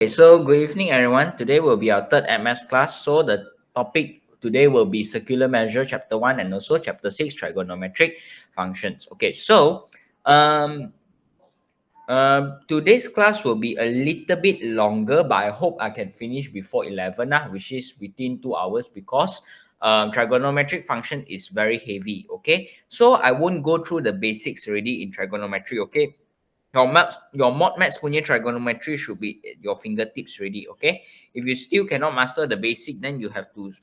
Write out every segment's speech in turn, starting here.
Okay, so good evening, everyone. Today will be our third MS class. So the topic today will be circular measure, chapter 1, and also chapter 6, trigonometric functions. Okay, so um, today's class will be a little bit longer, but I hope I can finish before 11, which is within 2 hours because trigonometric function is very heavy. Okay, so I won't go through the basics already in trigonometry. Okay, your mod maths punya trigonometry should be at your fingertips ready. Okay, if you still cannot master the basic, then you have to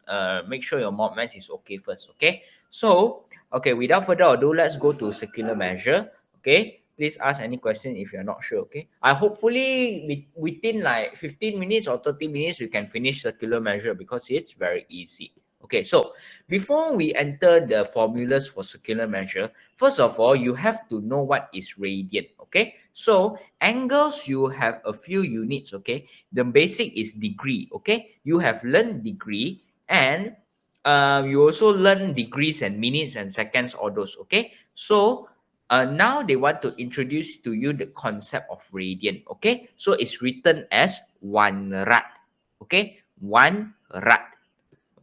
make sure your mod maths is okay first. Okay, so okay, without further ado, let's go to circular measure. Okay, please ask any question if you're not sure. Okay, I hopefully within like 15 minutes or 30 minutes you can finish circular measure because it's very easy. Okay, so before we enter the formulas for circular measure, first of all, you have to know what is radian. Okay, so angles, you have a few units. Okay, the basic is degree. Okay, you have learned degree, and you also learn degrees and minutes and seconds, all those. Okay, so now they want to introduce to you the concept of radian. Okay, so it's written as 1 rad. Okay, 1 rad.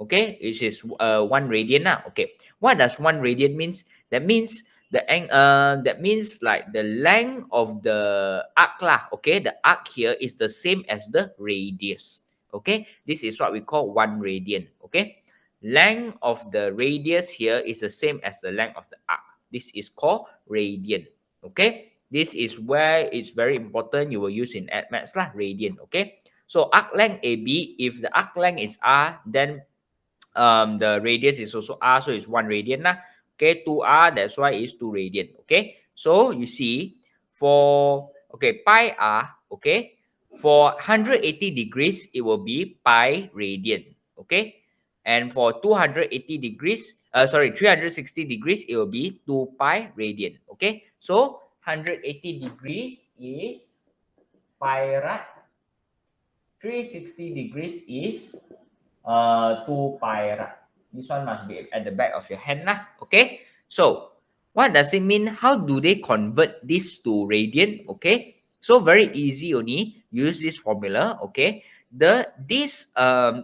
Okay, which is 1 radian now. Okay, what does 1 radian means? That means that means like the length of the arc lah. Okay, the arc here is the same as the radius. Okay, this is what we call 1 radian. Okay, length of the radius here is the same as the length of the arc. This is called radian. Okay, this is where it's very important. You will use in maths lah, radian. Okay, so arc length AB, if the arc length is R, then the radius is also R, so it's 1 radian lah. Okay, 2R, that's why it's 2 radian. Okay, so you see for pi R, okay, for 180 degrees it will be pi radian. Okay, and for 280 degrees 360 degrees it will be 2 pi radian. Okay, so 180 degrees is pi rad, 360 degrees is 2 pi rad. This one must be at the back of your hand lah. Okay, so what does it mean? How do they convert this to radian? Okay, so very easy only. Use this formula. Okay, this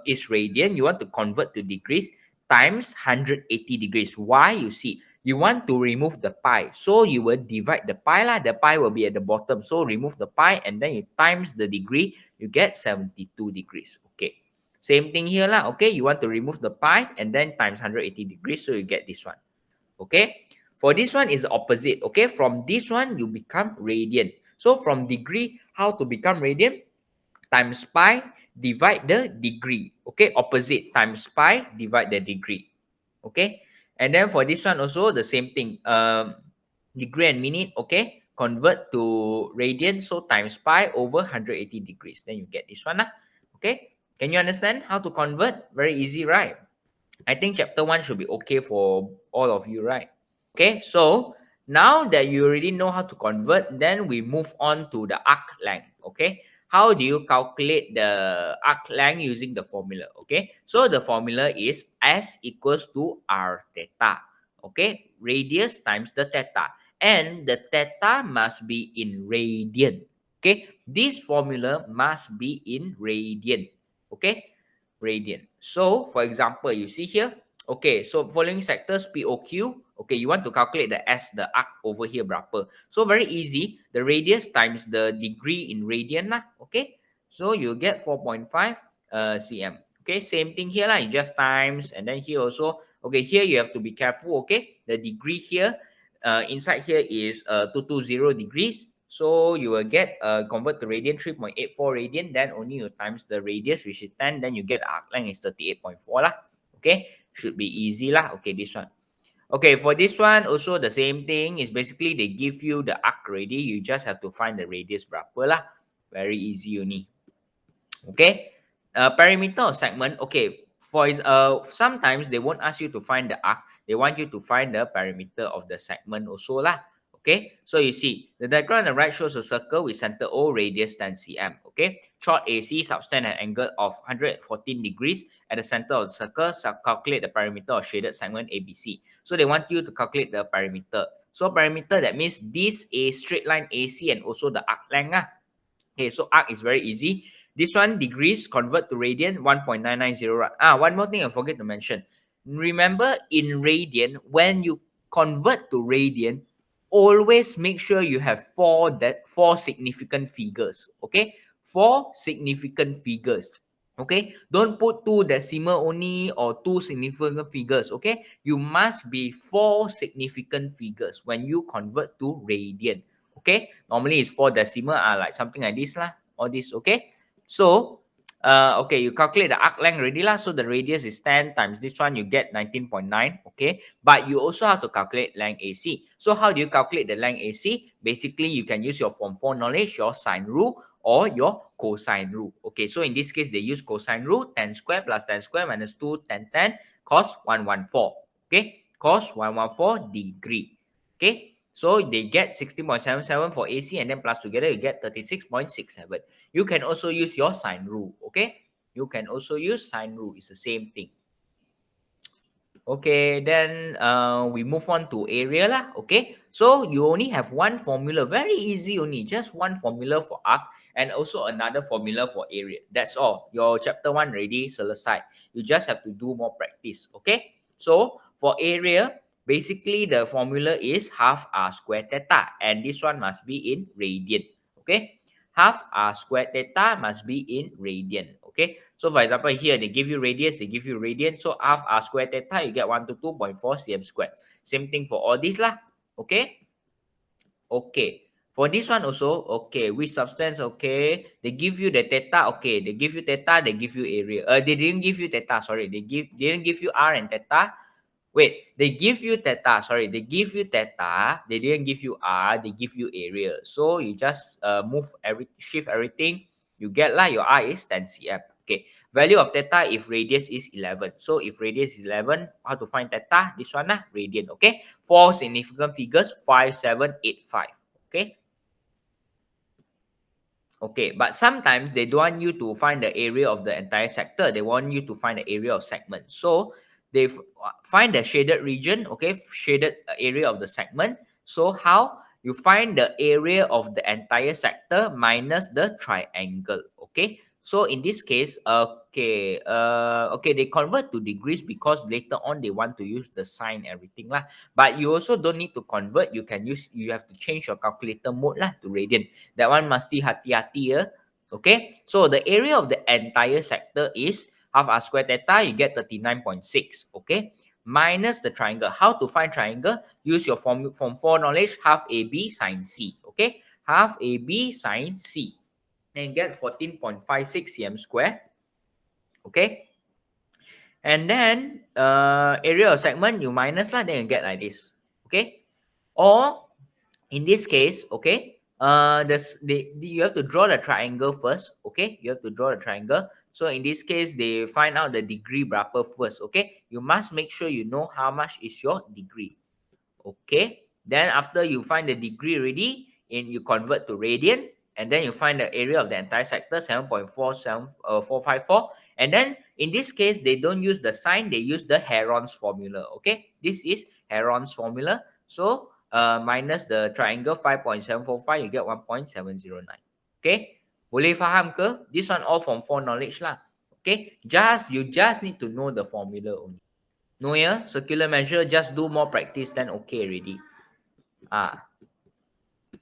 is radian. You want to convert to degrees times 180 degrees. Why? You see, you want to remove the pi, so you will divide the pi lah. The pi will be at the bottom, so remove the pi and then you times the degree. You get 72 degrees. Okay. Same thing here lah. Okay, you want to remove the pi and then times 180 degrees, so you get this one. Okay, for this one is the opposite. Okay, from this one you become radian. So from degree, how to become radian? Times pi divide the degree. Okay, opposite, times pi divide the degree. Okay, and then for this one also the same thing. Degree and minute. Okay, convert to radian, so times pi over 180 degrees. Then you get this one lah. Okay, can you understand how to convert? Very easy, right? I think chapter 1 should be okay for all of you, right? Okay, so now that you already know how to convert, then we move on to the arc length. Okay, how do you calculate the arc length using the formula? Okay, so the formula is S equals to R theta. Okay, radius times the theta, and the theta must be in radian. Okay, this formula must be in radian. Okay, radian. So for example, you see here. Okay, so following sectors POQ. Okay, you want to calculate the S, the arc over here berapa. So very easy. The radius times the degree in radian lah. Okay, so you get 4.5 cm. Okay, same thing here lah. You just times, and then here also. Okay, here you have to be careful. Okay, the degree here, inside here is 220 degrees. So you will get convert to radian 3.84 radian. Then only you times the radius, which is 10. Then you get the arc length is 38.4 lah. Okay, should be easy lah. Okay, this one. Okay, for this one also the same thing. Is basically they give you the arc already. You just have to find the radius berapa lah. Very easy only. Okay, perimeter of segment. Okay, for sometimes they won't ask you to find the arc. They want you to find the perimeter of the segment also lah. Okay, so you see the diagram on the right shows a circle with center O, radius 10 cm. Okay, chord AC subtend an angle of 114 degrees at the center of the circle. So calculate the perimeter of shaded segment ABC. So they want you to calculate the perimeter. So perimeter, that means this a straight line AC and also the arc length. Okay, so arc is very easy. This one degrees convert to radian 1.990. One more thing I forget to mention. Remember, in radian, when you convert to radian, always make sure you have four significant figures. Okay, four significant figures. Okay, don't put two decimal only or two significant figures. Okay, you must be four significant figures when you convert to radian. Okay, normally it's four decimal, like something like this lah, all this. Okay, so okay, you calculate the arc length already lah. So the radius is 10 times this one, you get 19.9. Okay, but you also have to calculate length AC. So how do you calculate the length AC? Basically, you can use your form 4 knowledge, your sine rule, or your cosine rule. Okay, so in this case, they use cosine rule, 10 square plus 10 square minus 2, 10, 10, cos 114. Okay, cos 114 degree. Okay, so they get 16.77 for AC, and then plus together, you get 36.67. You can also use your sine rule. Okay, you can also use sine rule. It's the same thing. Okay, then we move on to area lah. Okay, so you only have one formula, very easy only, just one formula for arc and also another formula for area. That's all. Your chapter 1 ready, selesai. You just have to do more practice. Okay, so for area, basically the formula is half r square theta, and this one must be in radian. Okay, half r square theta must be in radian. Okay, so for example, here they give you radius, they give you radian. So half r square theta, you get 122.4 cm squared. Same thing for all these lah. Okay. Okay. For this one also, okay, which substance? Okay, they give you the theta. Okay, they give you theta, they give you area. They didn't give you theta. Sorry, didn't give you r and theta. Wait, they give you theta. Sorry, they give you theta. They didn't give you r. They give you area. So you just shift everything. You get lah. Your r is 10 cm. Okay. Value of theta if radius is 11. So if radius is 11, how to find theta? This one lah, radian. Okay. Four significant figures, 5, 7, 8, 5. Okay. Okay, but sometimes they don't want you to find the area of the entire sector. They want you to find the area of segment. So they find the shaded region, okay, shaded area of the segment. So how? You find the area of the entire sector minus the triangle, okay? So in this case, okay, they convert to degrees because later on they want to use the sine everything lah. But you also don't need to convert. You have to change your calculator mode lah to radian. That one mesti hati-hati ya. Okay, so the area of the entire sector is half r square theta, you get 39.6. Okay, minus the triangle. How to find triangle? Use your form 4 knowledge, half AB sine C. Okay, half AB sine C. And get 14.56 cm square. Okay, and then area of segment you minus lah, then you get like this. Okay, or in this case, okay, you have to draw the triangle first. Okay, you have to draw the triangle. So in this case, they find out the degree berapa first. Okay, you must make sure you know how much is your degree. Okay, then after you find the degree already, and you convert to radian, and then you find the area of the entire sector, 7.454. And then in this case, they don't use the sine, they use the Heron's formula. Okay, this is Heron's formula. So minus the triangle 5.745, you get 1.709. Okay, boleh faham ke? This one all from 4 knowledge lah. Okay, you just need to know the formula only. No, yeah, circular measure, just do more practice, then okay already.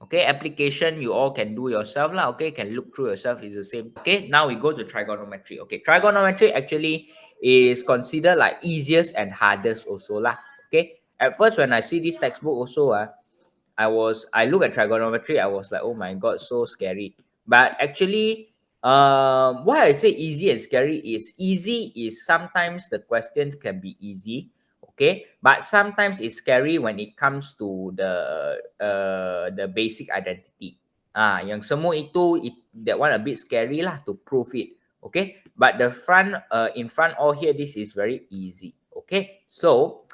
Okay, application you all can do yourself lah. Okay, can look through yourself, is the same. Okay, now we go to trigonometry. Okay, trigonometry actually is considered like easiest and hardest also lah. Okay, at first when I see this textbook also, I look at trigonometry, I was like, oh my god, so scary. But actually, why I say easy and scary is easy is sometimes the questions can be easy, okay, but sometimes it's scary when it comes to the basic identity. Yang semua itu, that one a bit scary lah to prove it, okay. But the in front all here, this is very easy, okay. So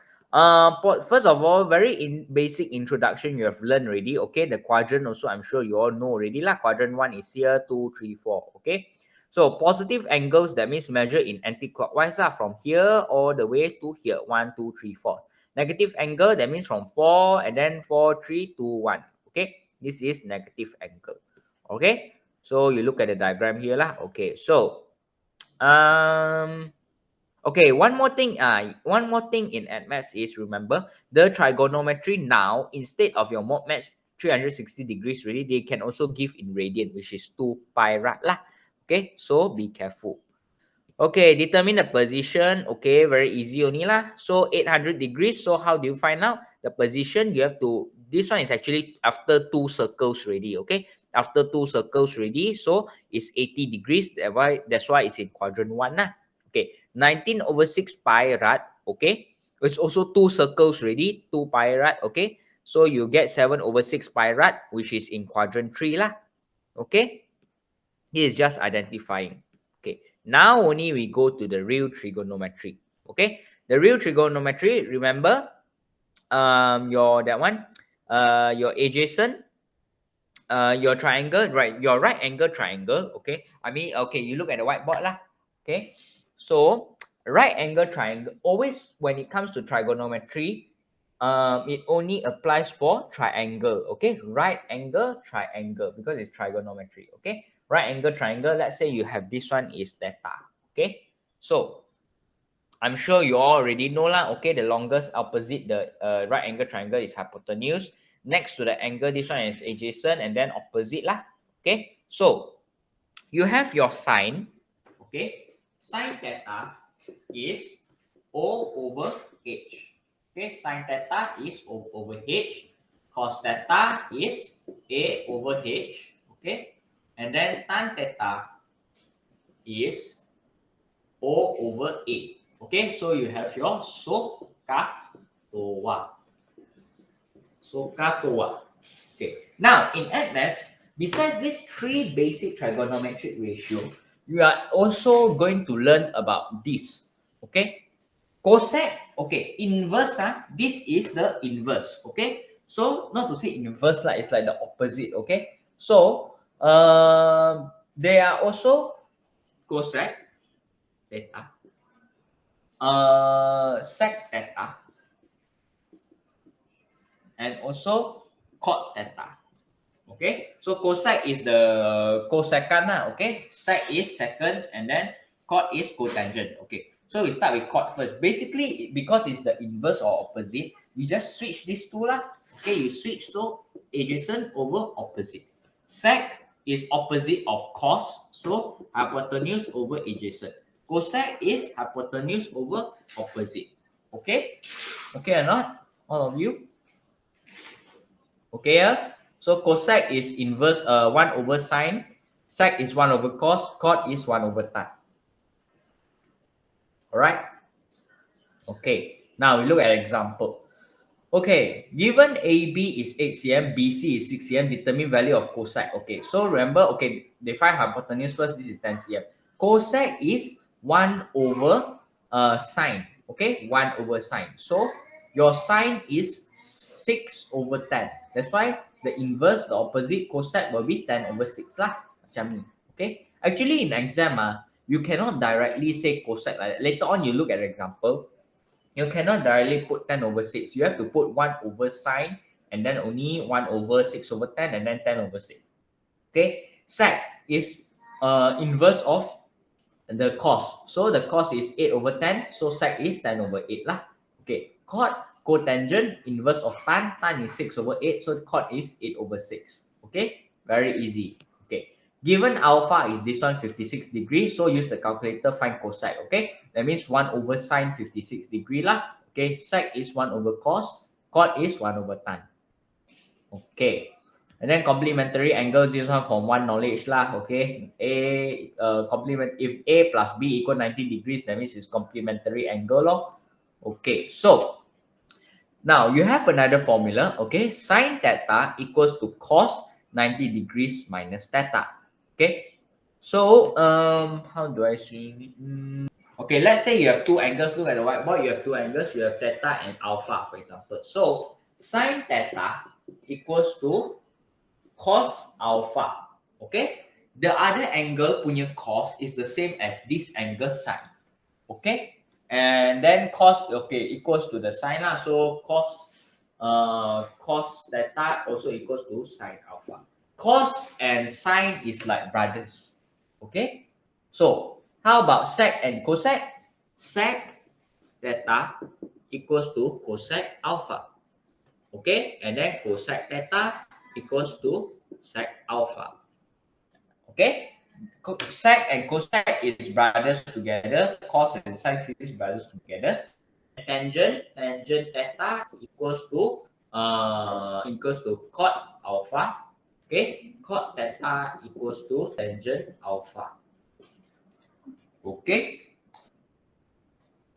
first of all, very basic introduction you have learned already. Okay, the quadrant also I'm sure you all know already lah. Quadrant 1 is here, 2, 3, 4. Okay, so positive angles, that means measure in anti-clockwise lah, from here all the way to here, 1, 2, 3, 4. Negative angle, that means from 4 and then 4, 3, 2, 1. Okay, this is negative angle. Okay, So you look at the diagram here lah. Okay, so okay, one more thing in AdMaths is, remember the trigonometry now, instead of your mod maths 360 degrees really, they can also give in radian, which is 2 pi rad lah. Okay, so be careful. Okay, determine the position. Okay, very easy only lah. So 800 degrees. So how do you find out the position? You have to, this one is actually after 2 circles already. Okay, after 2 circles already, so it's 80 degrees. That's why it's in quadrant 1 lah. Okay, 19 over 6 pi rad. Okay, it's also 2 circles already, 2 pi rad. Okay, so you get 7 over 6 pi rad, which is in quadrant 3 lah. Okay, this is just identifying. Okay, now only we go to the real trigonometry. Okay, the real trigonometry, remember, your that one, your adjacent, your triangle, right? Your right angle triangle. Okay, I mean, okay, you look at the whiteboard lah. Okay, so right angle triangle, always when it comes to trigonometry, it only applies for triangle. Okay, right angle triangle, because it's trigonometry. Okay, right angle triangle, let's say you have this one is theta. Okay, so I'm sure you all already know lah. Okay, the longest opposite the right angle triangle is hypotenuse. Next to the angle, this one is adjacent, and then opposite lah. Okay, so you have your sine. Okay, sine theta is O over H. Okay, sine theta is O over H. Cos theta is A over H. Okay, and then tan theta is O over A. Okay, so you have your SOHCAHTOA. SOHCAHTOA. Okay, now in AdMaths, besides these 3 basic trigonometric ratio, you are also going to learn about this. Okay, cosec. Okay, inverse. This is the inverse. Okay, so not to say inverse lah, it's like the opposite. Okay, so they are also cosec theta, sec theta, and also cot theta. Okay, so cosec is the cosecant lah. Okay, sec is secant, and then cot is cotangent. Okay, so we start with cot first. Basically, because it's the inverse or opposite, we just switch these two lah. Okay, you switch, so adjacent over opposite. Sec is opposite of cos, so hypotenuse over adjacent. Cosec is hypotenuse over opposite. Okay, okay or not, all of you? Okay, so cosec is inverse, 1 over sine, sec is 1 over cos, cot is 1 over tan. All right. Okay, now we look at example. Okay, given AB is 8 cm, BC is 6 cm, determine value of cosec. Okay, so remember, okay, they find hypotenuse first, this is 10 cm. Cosec is 1 over sine. Okay, 1 over sine. So your sine is 6 over 10. That's why the inverse, the opposite cosec will be 10 over 6 lah. Macam ni. Okay, actually in exam, you cannot directly say cosec like that. Later on, you look at the example, you cannot directly put 10 over 6. You have to put 1 over sine, and then only 1 over 6 over 10, and then 10 over 6. Okay, sec is inverse of the cos. So the cos is 8 over 10, so sec is 10 over 8 lah. Okay, cot, cotangent, inverse of tan. Tan is 6 over 8, so cot is 8 over 6. Okay, very easy. Okay, given alpha is this one 56 degrees, so use the calculator, find cosec. Okay, that means 1 over sine 56 degree lah. Okay, sec is 1 over cos, cot is 1 over tan. Okay, and then complementary angle, this one from one knowledge lah. Okay, if A plus B equal 90 degrees, that means it's complementary angle lor. Okay, so now you have another formula. Okay, sine theta equals to cos 90 degrees minus theta. Okay, so how do I see? Okay, let's say you have 2 angles. Look at the whiteboard. You have 2 angles. You have theta and alpha, for example. So sine theta equals to cos alpha. Okay, the other angle punya cos is the same as this angle sine. Okay, and then cos, okay, equals to the sine lah. So cos theta also equals to sine alpha. cos and sine is like brothers. Okay? So, how about sec and cosec? Sec theta equals to cosec alpha. Okay? And then cosec theta equals to sec alpha. Okay? Sec and cosec is brothers together. Cos and sine is brothers together. Tangent theta equals to cot alpha. Okay, cot theta equals to tangent alpha. Okay,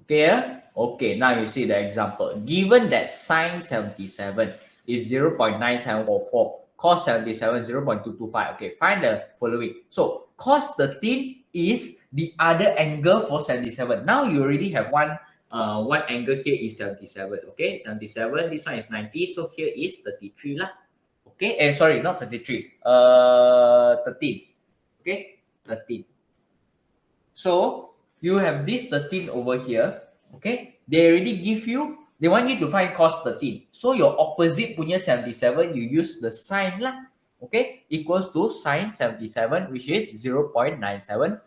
clear? Okay, now you see the example. Given that sine 77 is 0.9744, cos 77 0.225. Okay, find the following. So cos 13 is the other angle for 77. Now you already have one angle here is 77. Okay, 77, this one is 90, so here is 33 lah. Okay, sorry, not 33. 13. Okay, 13. So you have this 13 over here. Okay, they already give you, they want you to find cos 13. So your opposite punya 77, you use the sine lah. Okay, equals to sine 77, which is 0.9744.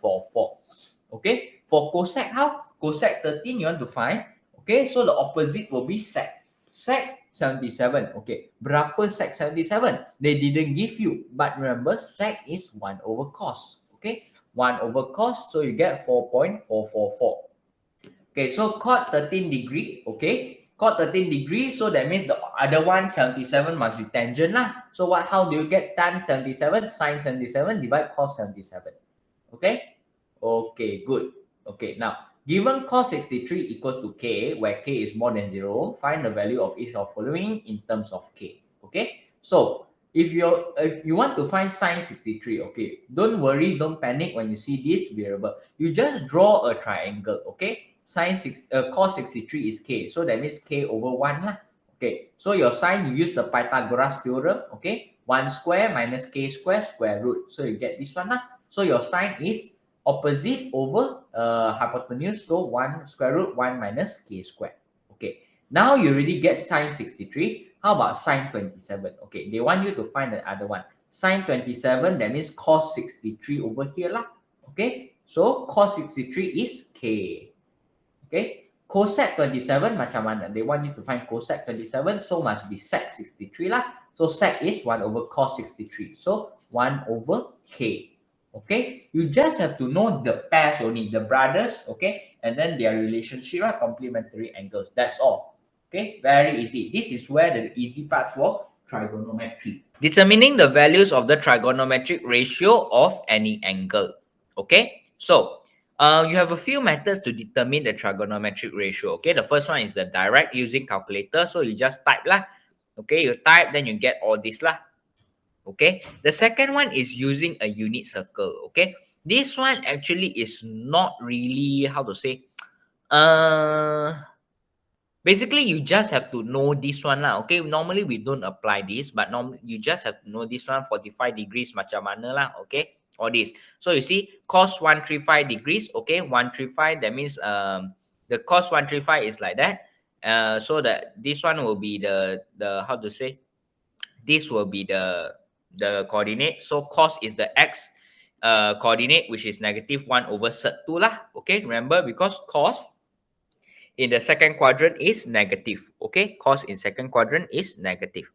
Okay, for cosec, how? Cosec 13 you want to find. Okay, so the opposite will be sec. Sec 77. Okay, berapa sec 77? They didn't give you, but remember sec is 1 over cos. Okay, 1 over cos, so you get 4.444. Okay, so cot 13 degree, okay, cot 13 degree, so that means the other one 77 must be tangent lah. So how do you get tan 77? Sine 77 divide cos 77. Okay, okay, good. Okay, now given cos 63 equals to k, where k is more than 0, find the value of each of following in terms of k. Okay, so if you want to find sine 63, okay, don't worry, don't panic when you see this variable. You just draw a triangle. Okay, cos 63 is k, so that means k over 1 lah. Okay, so your sine, you use the Pythagoras theorem. Okay, 1 square minus k square square root, so you get this one lah. So your sine is opposite over hypotenuse, so 1 square root 1 minus k square. Okay, now you already get sine 63. How about sine 27? Okay, they want you to find the other one. Sine 27, that means cos 63 over here lah. Okay, so cos 63 is k. Okay, cosec 27 macam mana? They want you to find cosec 27, so must be sec 63 lah. So sec is 1 over cos 63, so 1 over k. Okay, you just have to know the pairs only, the brothers, okay, and then their relationship are complementary angles. That's all. Okay, very easy. This is where the easy parts for trigonometry. Determining the values of the trigonometric ratio of any angle. Okay, so you have a few methods to determine the trigonometric ratio. Okay, the first one is the direct using calculator. So you just type lah. Okay, you type, then you get all this lah. Okay, the second one is using a unit circle. Okay, this one actually is not really, how to say, basically you just have to know this one lah. Okay, normally we don't apply this, but normally you just have to know this one, 45 degrees macam mana lah. Okay, all this. So you see cos 135 degrees. Okay, 135, that means the cos 135 is like that. So that this one will be the how to say, this will be the coordinate. So cos is the x coordinate, which is negative 1 over sec 2 lah. Okay, remember, because cos in the second quadrant is negative. Okay, cos in second quadrant is negative.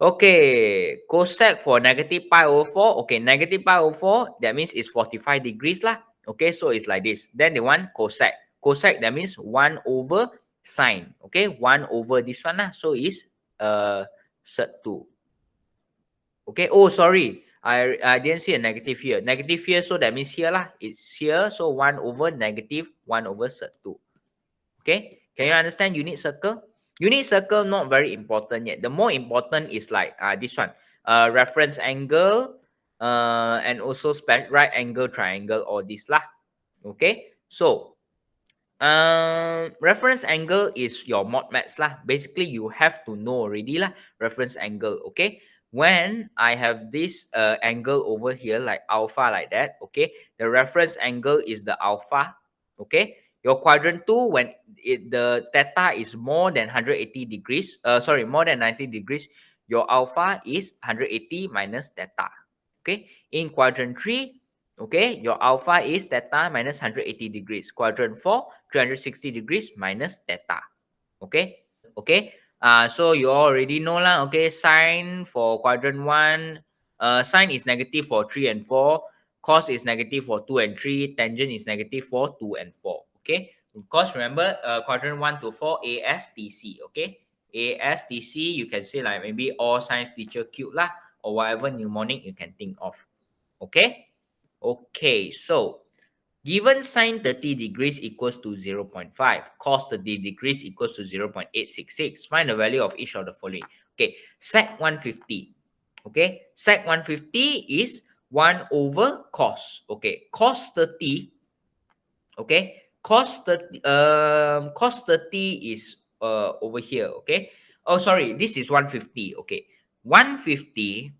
Okay, cosec for negative pi over 4. Okay, negative pi over 4, that means it's 45 degrees lah. Okay, so it's like this. Then they want cosec. Cosec, that means 1 over sine. Okay, 1 over this one lah. So it's sec 2. Okay, oh sorry, I didn't see a negative here. Negative here, so that means here lah. It's here, so 1 over negative 1 over sec 2. Okay, can you understand unit circle? Unit circle not very important yet. The more important is like this one, reference angle, and also right angle triangle, or this lah. Okay, so reference angle is your mod maths lah. Basically, you have to know already lah, reference angle. Okay, when I have this angle over here like alpha like that, okay, the reference angle is the alpha. Okay, your quadrant 2, when the theta is more than 180 degrees, more than 90 degrees, your alpha is 180 minus theta. Okay, in quadrant 3, okay, your alpha is theta minus 180 degrees. Quadrant 4, 360 degrees minus theta. Okay, okay. So you already know lah. Okay, sine for quadrant 1, sine is negative for 3 and 4. Cos is negative for 2 and 3. Tangent is negative for 2 and 4. Okay, because remember, quadrant 1 to 4, ASTC. Okay, ASTC, you can say like maybe all science teacher cube lah, or whatever mnemonic you can think of. Okay, okay. So given sine 30 degrees equals to 0.5, cos 30 degrees equals to 0.866, find the value of each of the following. Okay, sec 150. Okay, sec 150 is 1 over cos. Okay, cos 30. Okay, cos 30 is over here. Okay, oh sorry, this is 150. Okay, 150.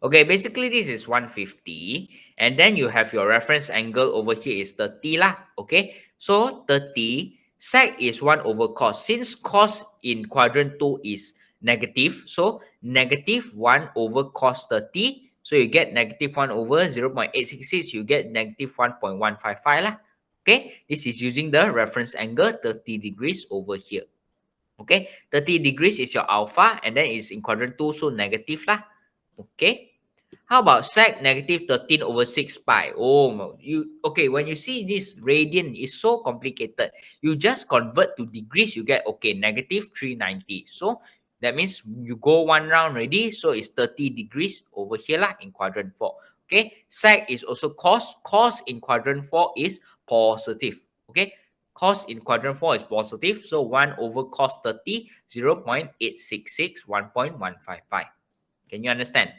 Okay, basically this is 150, and then you have your reference angle over here is 30 lah. Okay, so 30 sec is 1 over cos. Since cos in quadrant 2 is negative, so negative 1 over cos 30. So you get negative 1 over 0.866, you get negative 1.155 lah. Okay, this is using the reference angle 30 degrees over here. Okay, 30 degrees is your alpha, and then it's in quadrant 2, so negative lah. Okay, how about sec negative 13 over 6 pi? Oh, okay, when you see this radian is so complicated, you just convert to degrees, you get, okay, negative 390. So that means you go one round already, so it's 30 degrees over here lah in quadrant 4. Okay, sec is also cos. Cos in quadrant 4 is positive. Okay, cos in quadrant 4 is positive, so 1 over cos 30, 0.866, 1.155. Can you understand?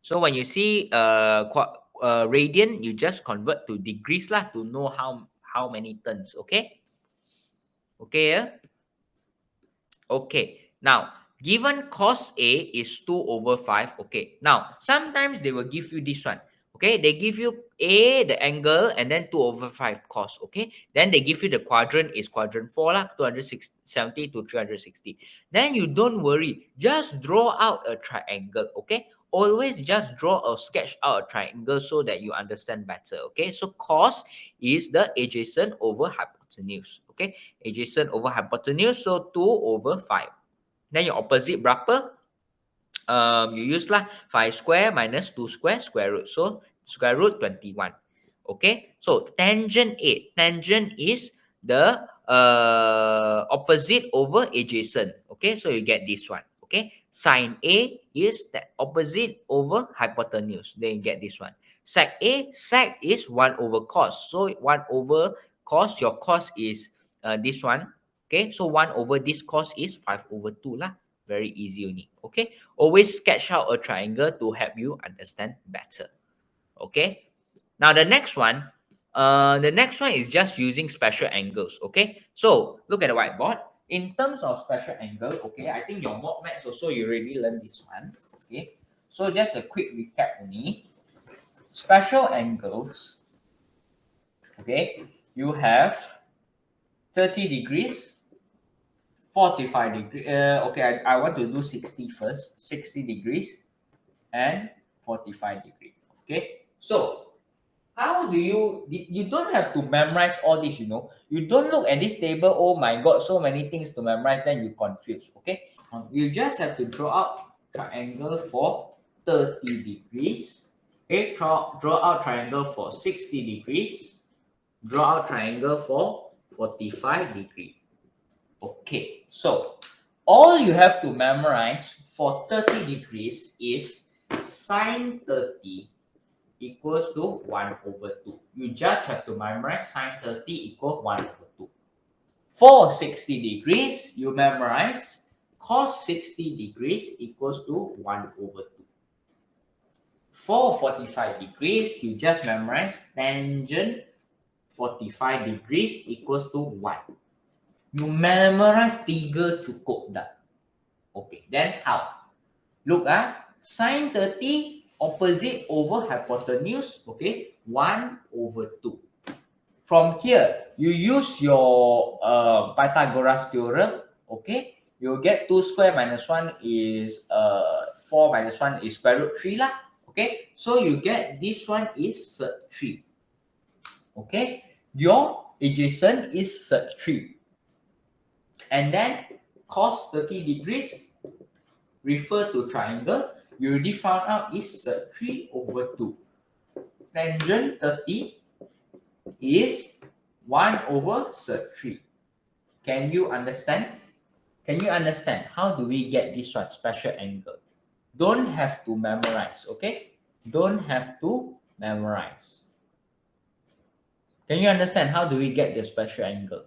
So when you see radian, you just convert to degrees lah to know how many turns. Okay, okay, yeah? Okay, now given cos A is 2 over 5. Okay, now sometimes they will give you this one. Okay, they give you A, the angle, and then 2 over 5 cos. Okay, then they give you the quadrant is quadrant 4 lah, 270 to 360. Then you don't worry, just draw out a triangle. Okay, always just draw or sketch out a triangle so that you understand better. Okay, so cos is the adjacent over hypotenuse. Okay, adjacent over hypotenuse, so 2 over 5. Then your opposite berapa? You use lah 5 square minus 2 square, square root. So square root 21. Okay, so tangent 8. Tangent is the opposite over adjacent. Okay, so you get this one. Okay, sine A is the opposite over hypotenuse. Then you get this one. Sec A, sec is 1 over cos. So 1 over cos, your cos is this one. Okay, so 1 over this cos is 5 over 2 lah. Very easy only. Okay, always sketch out a triangle to help you understand better. Okay, now the next one is just using special angles. Okay, so look at the whiteboard. In terms of special angle, okay, I think your mock maths also you already learned this one. Okay, so just a quick recap only. Special angles, okay, you have 30 degrees, 45 degrees. Okay, I want to do 60 first. 60 degrees and 45 degrees. Okay, so how do you don't have to memorize all this, you know. You don't look at this table, oh my god, so many things to memorize, then you confuse. Okay, you just have to draw out triangle for 30 degrees. Okay, draw out triangle for 60 degrees. Draw out triangle for 45 degrees. Okay, so all you have to memorize for 30 degrees is sine 30 equals to 1 over 2. You just have to memorize sine 30 equals 1 over 2. For 60 degrees, you memorize cos 60 degrees equals to 1 over 2. For 45 degrees, you just memorize tangent 45 degrees equals to 1. You memorize 3 cukup dah. Okay, then how? Look sine 30 opposite over hypotenuse, okay, 1 over 2. From here, you use your Pythagoras theorem, okay, you'll get 2 square minus 1 is 4 minus 1 is square root 3 lah. Okay, so you get this one is sec 3. Okay, your adjacent is sec 3. And then cos 30 degrees refer to triangle. You already found out is sec 3 over 2. Tangent 30 is 1 over sec 3. Can you understand? Can you understand how do we get this one, special angle? Don't have to memorize, okay? Don't have to memorize. Can you understand how do we get the special angle?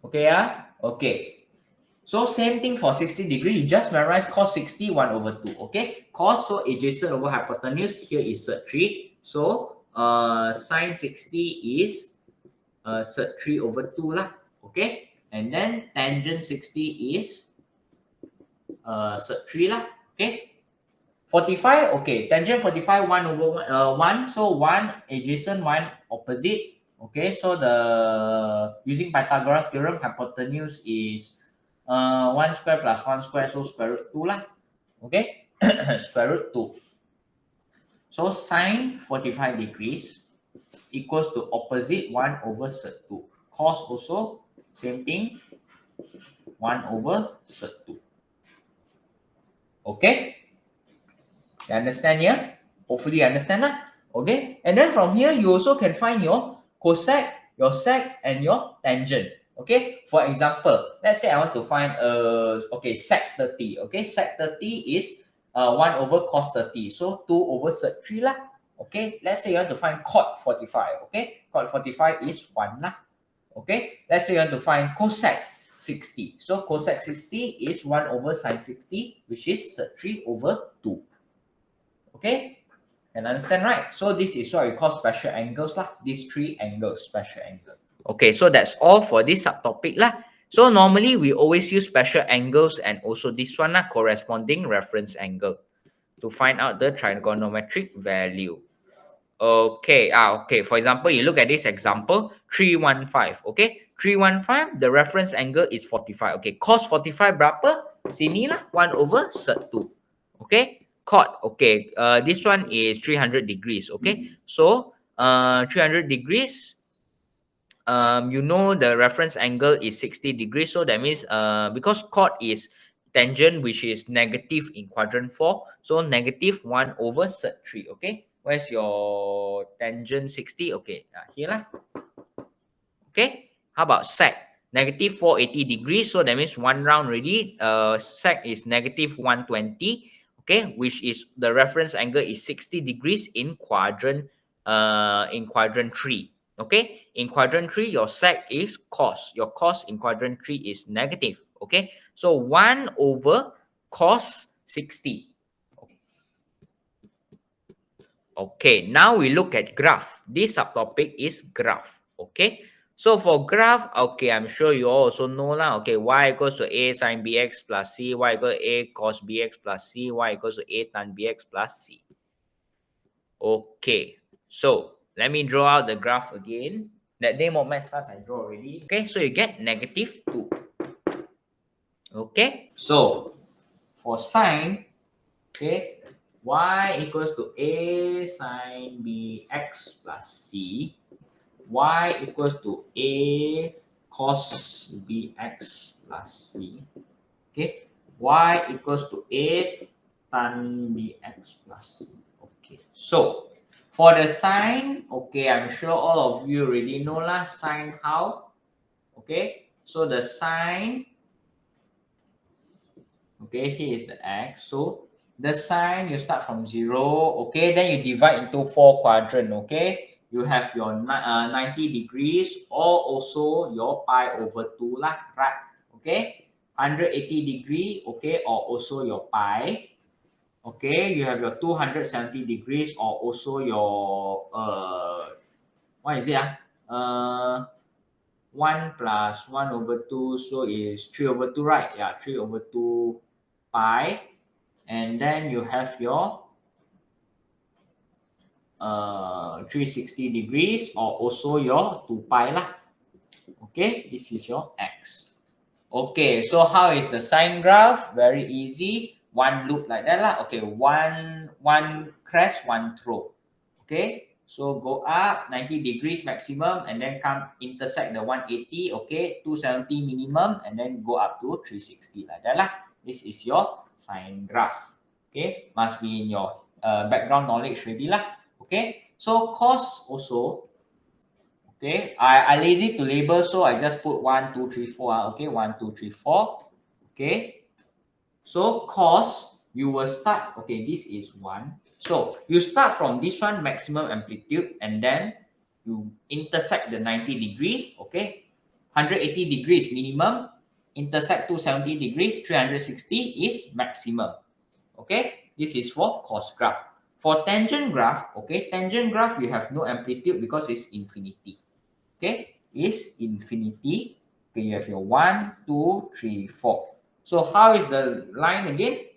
Okay, yeah? Okay. So same thing for 60 degree. You just memorize cos 60, 1 over 2, okay? Cos, so adjacent over hypotenuse, here is sec 3. So sine 60 is sec 3 over 2 lah, okay? And then tangent 60 is sec 3 lah, okay? 45, okay, tangent 45, 1 over 1, so 1 adjacent, 1 opposite, okay? So the using Pythagoras theorem, hypotenuse is 1 square plus 1 square, so square root 2 lah, okay? Square root 2. So sine 45 degrees equals to opposite 1 over sec 2. Cos also, same thing, 1 over sec 2. Okay? You understand here? Hopefully you understand lah. Okay? And then from here, you also can find your cosec, your sec, and your tangent. Okay? For example, let's say I want to find sec 30. Okay? Sec 30 is 1 over cos 30. So 2 over sec 3 lah. Okay? Let's say you want to find cot 45. Okay? Cot 45 is 1 lah. Okay? Let's say you want to find cosec 60. So cosec 60 is 1 over sine 60, which is sec 3 over 2. Okay? Can understand, right? So this is what we call special angles lah. These 3 angles, special angle. Okay, so that's all for this subtopic lah. So normally we always use special angles and also this one lah, corresponding reference angle to find out the trigonometric value. Okay, okay. For example, you look at this example, 315. Okay, 315, the reference angle is 45. Okay, cos 45 berapa? Sini lah, 1 over sec 2. Okay, cot. Okay, this one is 300 degrees. Okay, so 300 degrees. You know the reference angle is 60 degrees. So that means because cot is tangent, which is negative in quadrant 4. So negative 1 over sec 3. Okay. Where's your tangent 60? Okay. Here lah. Okay. How about sec? Negative 480 degrees. So that means one round already. Sec is negative 120. Okay. Which is the reference angle is 60 degrees in quadrant 3. Okay, in quadrant 3, your sec is cos. Your cos in quadrant 3 is negative. Okay, so 1 over cos 60. Okay, now we look at graph. This subtopic is graph. Okay, so for graph, okay, I'm sure you all also know lah. Okay, y equals to a sin bx plus c, y equals to a cos bx plus c, y equals to a tan bx plus c. Okay, so let me draw out the graph again. That day mod math class I draw already. Okay, so you get negative 2. Okay, so for sine, okay, y equals to a sin bx plus c, y equals to a cos bx plus c, okay, y equals to a tan bx plus c. Okay, so for the sine, okay, I'm sure all of you already know lah, sine how? Okay, so the sine, okay, here is the x. So the sine, you start from 0, okay, then you divide into 4 quadrant, okay. You have your 90 degrees or also your pi over 2 lah, right? Okay, 180 degree, okay, or also your pi. Okay, you have your 270 degrees or also your what is it? 1 plus 1 over 2, so is 3 over 2, right? Yeah, 3 over 2 pi. And then you have your 360 degrees or also your 2 pi lah. Okay, this is your x. Okay, so how is the sine graph? Very easy. One loop like that lah. Okay, one crest, one throw. Okay, so go up 90 degrees maximum and then come intersect the 180. Okay, 270 minimum and then go up to 360 like that lah. This is your sine graph. Okay, must be in your background knowledge already lah. Okay, so cos also. Okay, I lazy to label, so I just put 1, 2, 3, 4. Okay, 1, 2, 3, 4. Okay, so cos you will start. Okay, this is 1. So you start from this one maximum amplitude and then you intersect the 90 degree. Okay, 180 degrees minimum, intersect 270 degrees, 360 is maximum. Okay, this is for cos graph. For tangent graph, okay, tangent graph you have no amplitude because it's infinity. Okay, is infinity. Okay, you have your 1, 2, 3, 4. So how is the line again?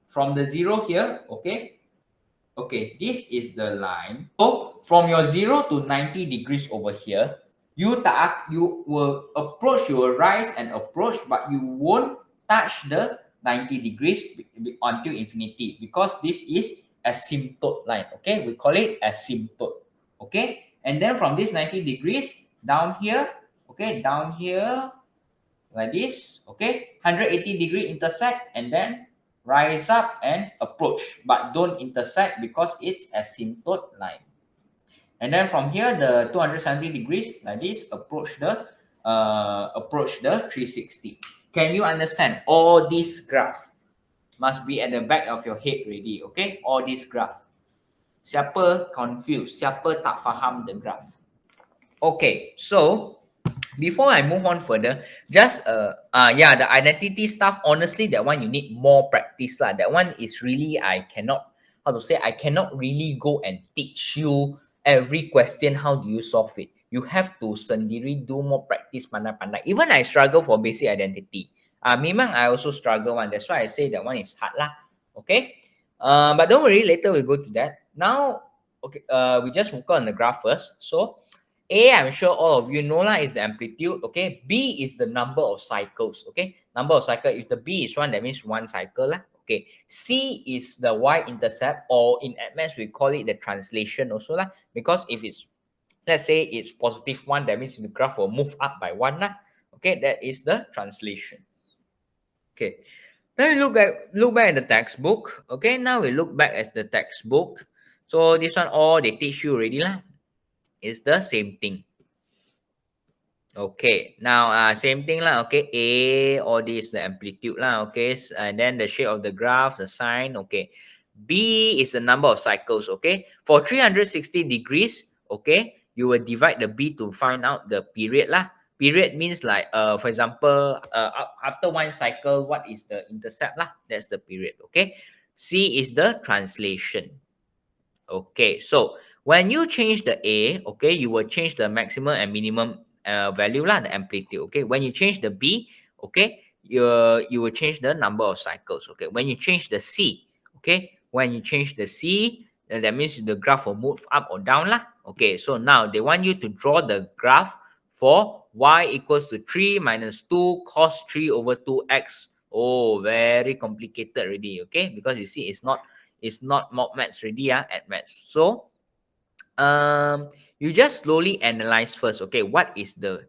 From the 0 here, okay? Okay, this is the line. So from your 0 to 90 degrees over here, you will approach, you will rise and approach, but you won't touch the 90 degrees until infinity because this is asymptote line. Okay, we call it asymptote. Okay, and then from this 90 degrees down here, okay, down here like this, okay, 180 degree intersect and then rise up and approach, but don't intersect because it's asymptote line. And then from here, the 270 degrees like this, approach the 360. Can you understand? All this graph must be at the back of your head already, okay? All this graph. Siapa confused? Siapa tak faham the graph? Okay, so before I move on further, just yeah, the identity stuff, honestly, that one you need more practice lah. That one is really, I cannot really go and teach you every question how do you solve it. You have to sendiri do more practice, pandai-pandai. Even I struggle for basic identity. Memang I also struggle one. That's why I say that one is hard lah. Okay. But don't worry, later we go to that. Now, okay, we just focus on the graph first. So A, I'm sure all of you know lah, is the amplitude. Okay, B is the number of cycles. Okay, number of cycles. If the B is 1, that means 1 cycle lah. Okay, C is the y-intercept, or in advanced we call it the translation also lah. Because if it's, let's say it's positive 1, that means the graph will move up by 1 lah. Okay, that is the translation. Okay, now we look back at the textbook. Okay, now we look back at the textbook. So this one all they teach you already lah. Is the same thing. Okay, now same thing lah. Okay, A, all this the amplitude lah. Okay, and then the shape of the graph, the sign. Okay, B is the number of cycles. Okay, for 360 degrees. Okay, you will divide the B to find out the period lah. Period means like for example after 1 cycle, what is the intercept lah? That's the period. Okay, C is the translation. Okay, so when you change the A, okay, you will change the maximum and minimum value lah, the amplitude. Okay, when you change the B, okay, you will change the number of cycles. Okay, when you change the C, okay, when you change the C, that means the graph will move up or down lah. Okay, so now they want you to draw the graph for y equals to 3 minus 2 cos 3 over 2x. Oh, very complicated already. Okay, because you see it's not mock maths already at maths. So you just slowly analyze first. Okay, what is the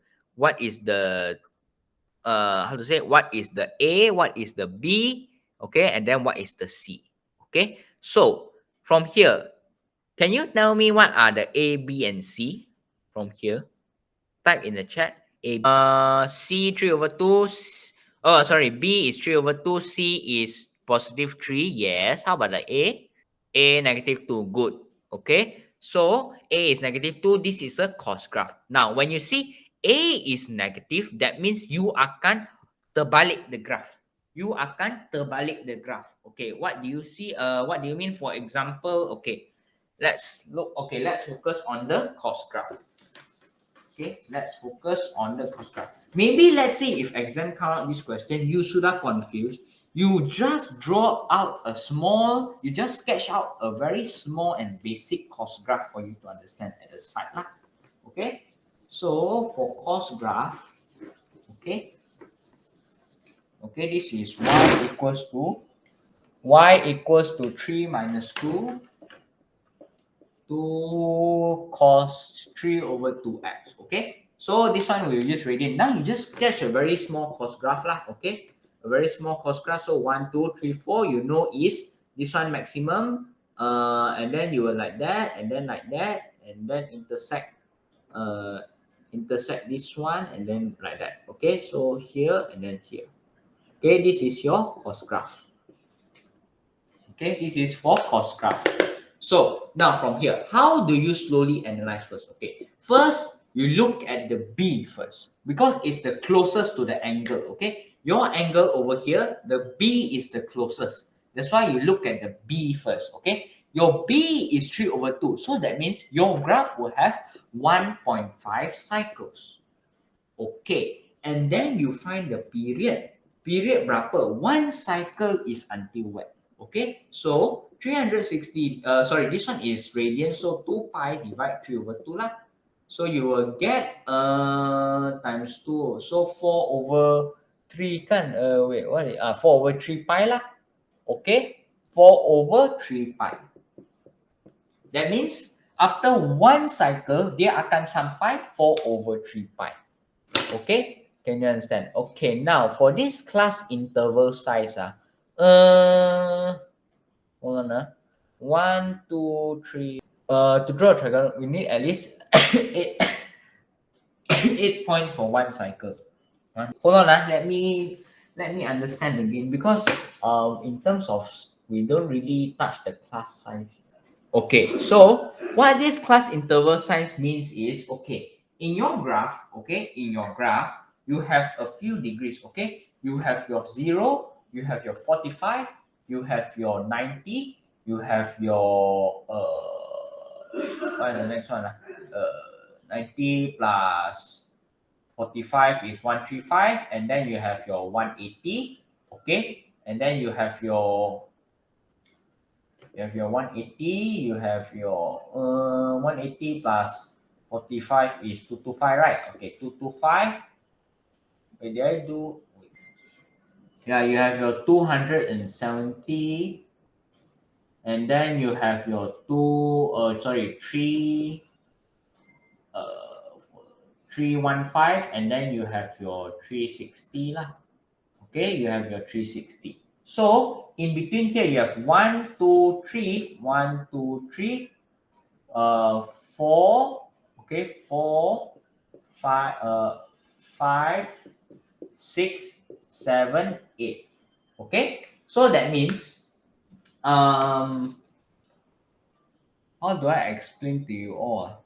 how to say, what is the A, what is the B, okay, and then what is the C. Okay, so from here, can you tell me what are the A, B, and C from here? Type in the chat. A, C 3 over 2. Oh, sorry, B is 3 over 2. C is positive 3. Yes. How about the A? A negative 2. Good. Okay. So A is negative 2. This is a cos graph. Now, when you see A is negative, that means you akan terbalik the graph. You akan terbalik the graph. Okay. What do you see? What do you mean? For example, okay. Let's look. Okay. Let's focus on the cos graph. Okay, let's focus on the cos graph. Maybe let's say if exam come out this question, you should have confused. You just draw out you just sketch out a very small and basic cos graph for you to understand at the side lah. Okay. So for cos graph, okay, this is y equals to 3 minus 2 cos 3 over 2x. Okay, so this one we'll use radian. Now you just sketch a very small cos graph lah. Okay, a very small cos graph. So 1 2 3 4, you know, is this one maximum, and then you will like that, and then like that, and then intersect this one, and then like that. Okay, so here and then here. Okay, this is your cos graph. Okay, this is for cos graph. So now from here, how do you slowly analyze first? Okay, first you look at the B first because it's the closest to the angle. Okay, your angle over here, the B is the closest. That's why you look at the B first. Okay, your B is 3 over 2. So that means your graph will have 1.5 cycles. Okay, and then you find the period. Period berapa? One cycle is until when? Okay, so 360, this one is radian, so 2 pi divide 3 over 2 lah. So you will get times 2, so 4 over 3 kan? 4 over 3 pi lah. Okay, 4 over 3 pi. That means after one cycle, dia akan sampai 4 over 3 pi. Okay, can you understand? Okay, now for this class interval size, hold on, 1 2 3. To draw a triangle, we need at least 8 points for one cycle. Hold on, let me understand again, because in terms of, we don't really touch the class size. Okay, so what this class interval size means is, okay, in your graph, you have a few degrees. Okay, you have your 0, you have your 45, you have your 90, you have your what is the next one? 90 plus 45 is 135, and then you have your 180. Okay, and then you have your 180, you have your 180 plus 45 is 225, right? Okay, 225. Wait, did I do? Yeah, you have your 270, and then you have your 315, and then you have your 360 lah. Okay, you have your 360. So in between here, you have 1 2 3, 1 2 3, 4, okay, 4 5 5 6 7 8. Okay, so that means how do I explain to you all?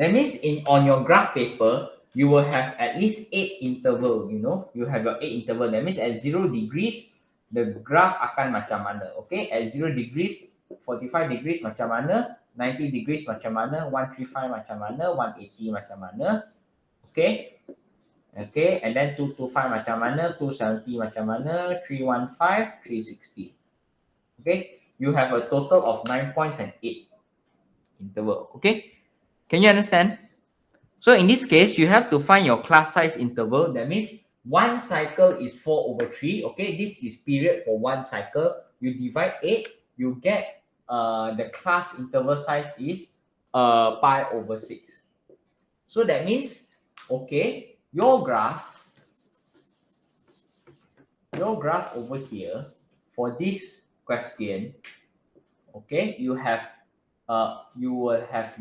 That means on your graph paper, you will have at least 8 interval. You know, you have your 8 interval. That means at 0 degrees, the graph akan macam mana. Okay, at 0 degrees, 45 degrees macam mana, 90 degrees macam mana, 135 macam mana, 180 macam mana. Okay, and then 225 macam mana, 270 macam mana, 315, 360. Okay, you have a total of 9 points and 8 interval. Okay, can you understand? So in this case, you have to find your class size interval. That means one cycle is 4 over 3. Okay, this is period for one cycle. You divide 8, you get the class interval size is pi over 6. So that means, okay, your graph over here for this question, okay, you will have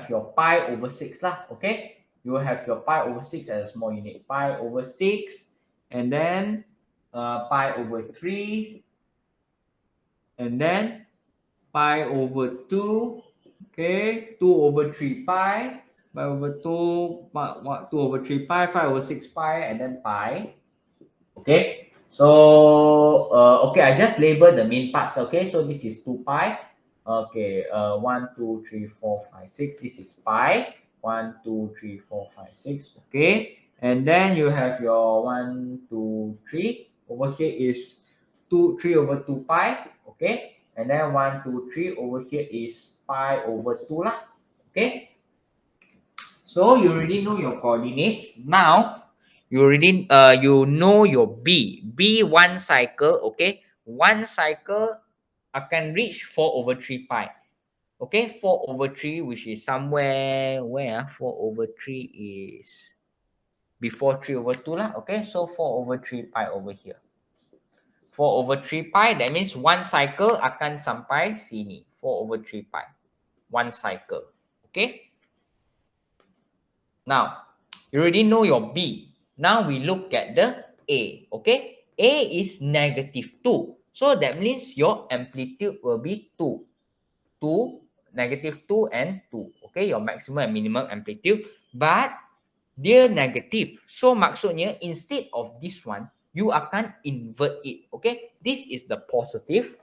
your pi over 6 lah. Okay, you will have your pi over 6 as a small unit, pi over 6, and then pi over 3, and then pi over 2. Okay, 2 over 3 pi, pi over 2, 2 over 3 pi, 5 over 6 pi, and then pi. Okay, so okay, I just label the main parts. Okay, so this is 2 pi. Okay, 1 2 3 4 5 6. This is pi. 1 2 3 4 5 6. Okay, and then you have your 1 2 3. Over here is 3 over 2 pi. Okay, and then 1 2 3 over here is pi over 2 lah. Okay. So you already know your coordinates. Now you already you know your B. B one cycle, okay? One cycle akan reach 4 over 3 pi. Okay, 4 over 3, which is somewhere where 4 over 3 is before 3 over 2 lah. Okay, so 4 over 3 pi over here. 4 over 3 pi, that means one cycle akan sampai sini. 4 over 3 pi. One cycle. Okay. Now, you already know your B. Now we look at the A. Okay. A is negative 2. So that means your amplitude will be 2. 2, negative 2 and 2. Okay. Your maximum and minimum amplitude. But dia negative. So maksudnya instead of this one, you akan invert it. Okay. This is the positive.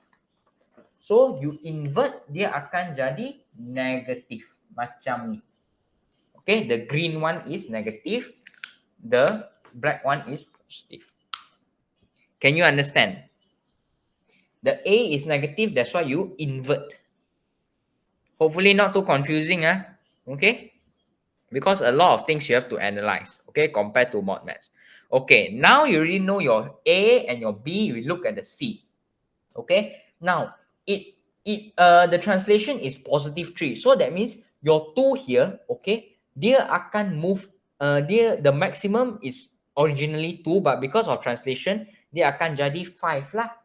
So you invert, dia akan jadi negative. Macam ni. Okay, the green one is negative, the black one is positive. Can you understand? The A is negative, that's why you invert. Hopefully not too confusing, okay? Because a lot of things you have to analyze, okay, compared to mod maths. Okay, now you already know your A and your B, we look at the C. Okay, now the translation is positive 3. So that means your 2 here, okay, dia akan move, the maximum is originally 2, but because of translation, dia akan jadi 5 lah.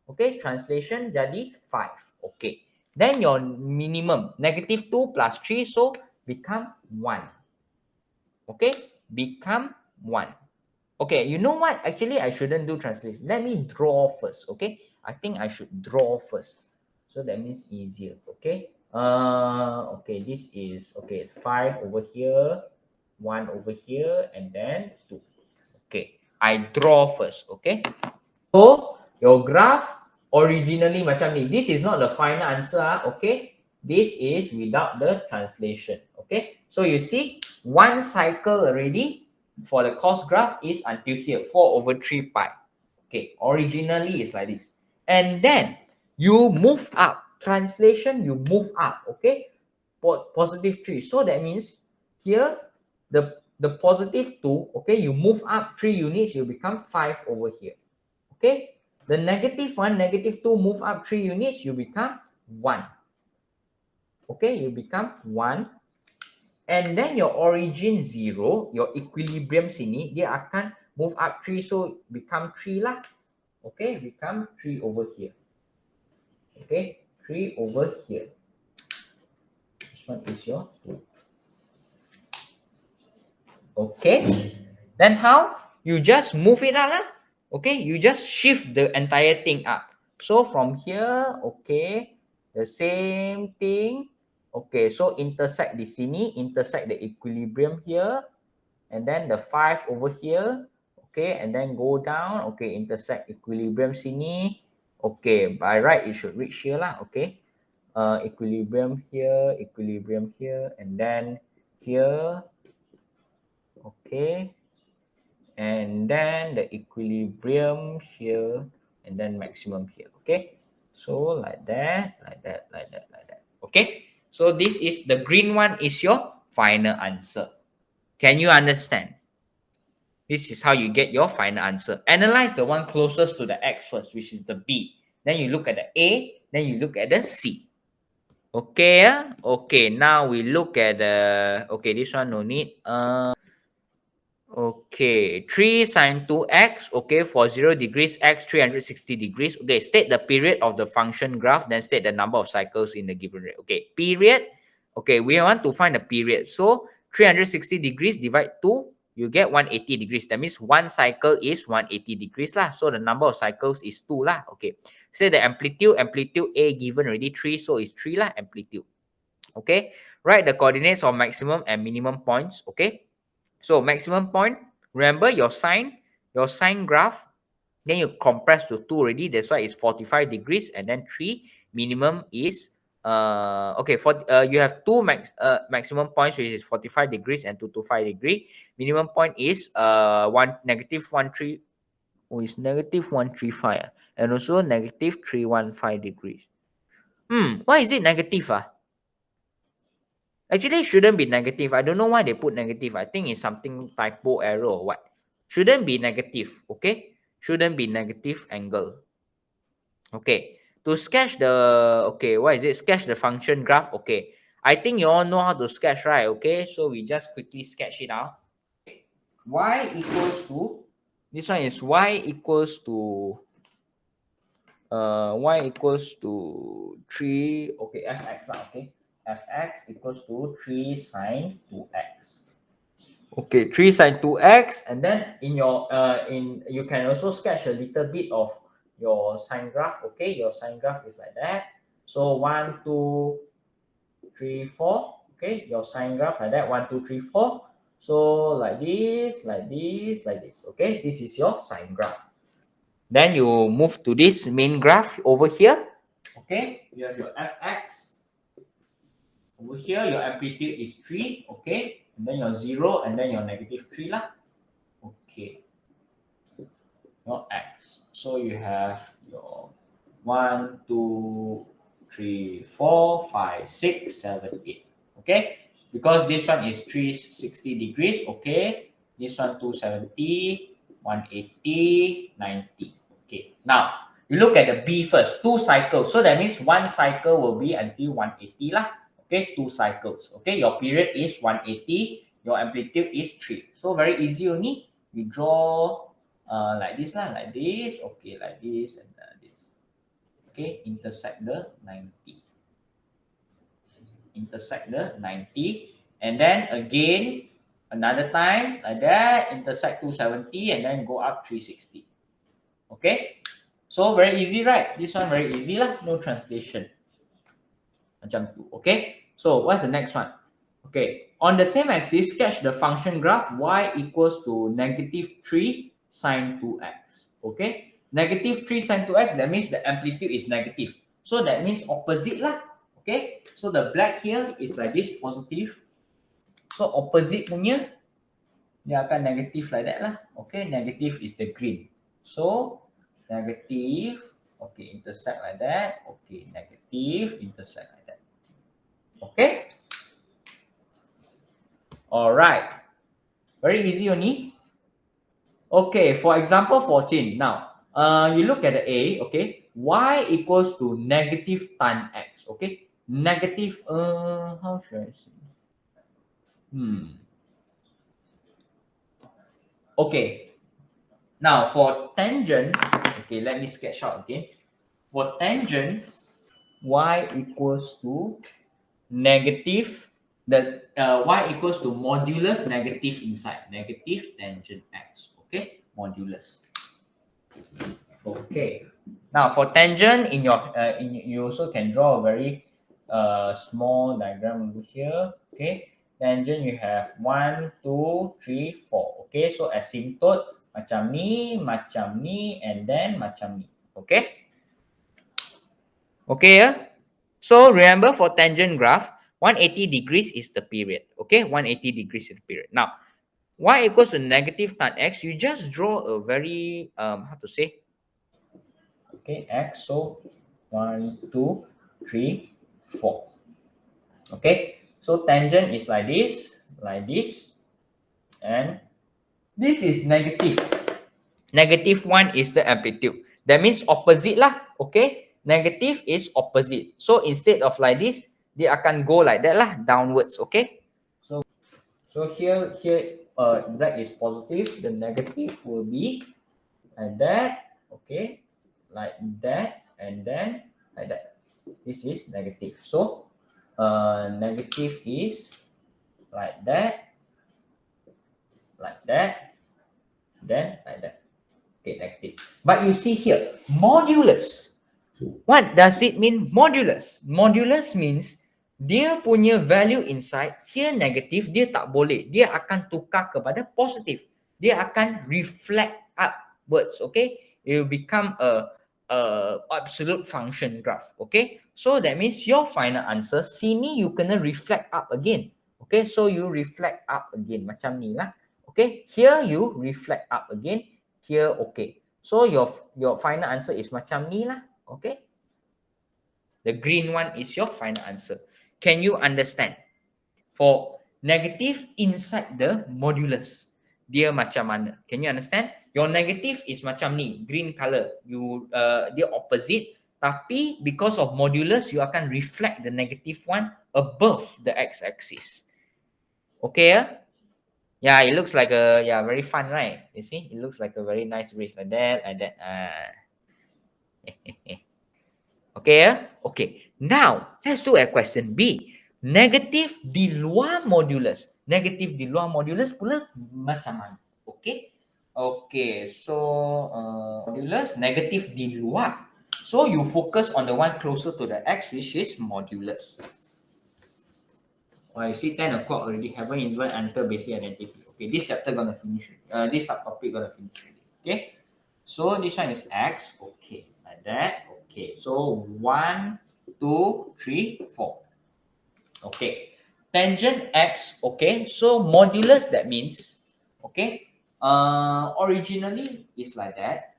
Okay, translation jadi 5. Okay, then your minimum, negative 2 plus 3, so become 1. Okay, become 1. Okay, you know what? Actually, I shouldn't do translation. Let me draw first, okay? I think I should draw first. So that means easier, okay? Okay, this is, okay, 5 over here, 1 over here, and then 2. Okay, I draw first, okay? So, your graph originally macam ni. This is not the final answer, okay? This is without the translation, okay? So, you see, one cycle already for the cost graph is until here, 4 over 3 pi. Okay, originally it's like this. And then, you move up. Translation, you move up, okay? Positive 3. So, that means here, the positive 2, okay, you move up 3 units, you become 5 over here. Okay, the negative 1, negative 2 move up 3 units, you become 1. Okay, you become 1. And then your origin 0, your equilibrium sini, dia akan move up 3, so become 3 lah. Okay, become 3 over here. Okay, 3 over here. This one is your 2. Okay, then how? You just move it up lah. Okay, you just shift the entire thing up. So from here, okay, the same thing. Okay, so intersect di sini, intersect the equilibrium here, and then the 5 over here. Okay, and then go down. Okay, intersect equilibrium sini. Okay, by right it should reach here lah. Okay, equilibrium here, and then here. Okay, and then the equilibrium here, and then maximum here. Okay, so like that. Okay, so this is the green one is your final answer. Can you understand? This is how you get your final answer. Analyze the one closest to the X first, which is the B. Then you look at the A, then you look at the C. Okay, okay, now we look at the, okay, this one no need. Okay, 3 sine 2x, okay, for 0 degrees x, 360 degrees. Okay, state the period of the function graph, then state the number of cycles in the given rate. Okay, period. Okay, we want to find the period. So, 360 degrees divide 2, you get 180 degrees. That means one cycle is 180 degrees lah. So, the number of cycles is 2 lah. Okay, say the amplitude A given already 3, so it's 3 lah, amplitude. Okay, write the coordinates of maximum and minimum points. Okay. So maximum point, remember your sine graph, then you compress to 2 already. That's why it's 45 degrees, and then 3 minimum is okay, for you have two maximum points, which is 45 degrees and 225 degree. Minimum point is -113, is -135, and also -315 degrees. Why is it negative? Actually, shouldn't be negative. I don't know why they put negative. I think it's something typo error or what. Shouldn't be negative, okay? Shouldn't be negative angle. Okay. To sketch the, okay, what is it? Sketch the function graph. Okay. I think you all know how to sketch, right? Okay. So we just quickly sketch it out. Y equals to, this one is y equals to y equals to 3, okay, fx lah, okay, fx equals to 3 sine 2x. Okay, 3 sine 2x, and then in your you can also sketch a little bit of your sine graph. Okay, your sine graph is like that. So 1 2 3 4. Okay, your sine graph like that, 1 2 3 4. So like this, like this, like this. Okay, this is your sine graph. Then you move to this main graph over here. Okay, you have your fx. Over here, your amplitude is 3. Okay, and then your 0, and then your -3 lah. Okay, your x. So you have your 1 2 3 4 5 6 7 8. Okay, because this one is 360 degrees. Okay, this one 270, 180, 90. Okay, now you look at the B first, 2 cycles. So that means 1 cycle will be until 180 lah. Okay, 2 cycles. Okay, your period is 180, your amplitude is 3. So very easy only. We draw like this lah, like this. Okay, like this and this. Okay, intersect the 90. Intersect the 90. And then again, another time like that, intersect 270 and then go up 360. Okay, so very easy, right? This one very easy lah, no translation. Macam tu. Okay, so what's the next one? Okay, on the same axis, sketch the function graph y equals to -3 sine 2x. Okay, -3 sine 2x, that means the amplitude is negative. So that means opposite lah. Okay, so the black here is like this, positive. So opposite punya, dia akan negative like that lah. Okay, negative is the green. So negative, okay, intersect like that. Okay, negative, intersect like that. Okay. All right. Very easy only. Okay, for example 14. Now, you look at the A, okay? Y equals to negative tan x, okay? Negative, how should I say? Okay. Now, for tangent, okay, let me sketch out again. For tangent, y equals to negative, y equals to modulus negative inside, negative tangent x, okay, modulus. Okay, now for tangent in your you also can draw a very small diagram over here. Okay, tangent you have 1 2 3 4. Okay, so asymptote macam ni, and then macam ni. Okay, okay, yeah. So remember for tangent graph, 180 degrees is the period. Okay, 180 degrees is the period. Now, y equals to negative tan x, you just draw a very, how to say? Okay, x, so 1, 2, 3, 4. Okay, so tangent is like this, and this is negative. -1 is the amplitude. That means opposite lah. Okay, negative is opposite. So instead of like this, dia akan go like that lah, downwards. Okay, so here black is positive, the negative will be like that. Okay, like that, and then like that. This is negative. So negative is like that, then like that. Okay, negative. But you see here, modulus. What does it mean, modulus? Modulus means dia punya value inside here negative, dia tak boleh. Dia akan tukar kepada positif. Dia akan reflect upwards, okay? It will become a absolute function graph, okay? So that means your final answer, sini you kena reflect up again. Okay, so you reflect up again, macam ni lah. Okay, here you reflect up again, here okay. So your final answer is macam ni lah, okay? The green one is your final answer. Can you understand? For negative inside the modulus, dia macam mana? Can you understand? Your negative is macam ni, green color. Dia opposite. Tapi because of modulus, you akan reflect the negative one above the x-axis. Okay, yeah? Yeah, it looks like very fun, right? You see, it looks like a very nice bridge like that, Okay, yeah? Okay. Now, let's do at question B. Negative di luar modulus. Negative di luar modulus pula macam mana? Okay. Okay, so modulus negative di luar. So you focus on the one closer to the x, which is modulus. I see 10 o'clock already. Haven't even entered basic identity. Okay, this chapter gonna finish. This subtopic gonna finish already. Okay. So this one is x. Okay, like that. Okay, so 1, 2, 3, 4. Okay, tangent x. Okay, so modulus, that means, okay, originally is like that.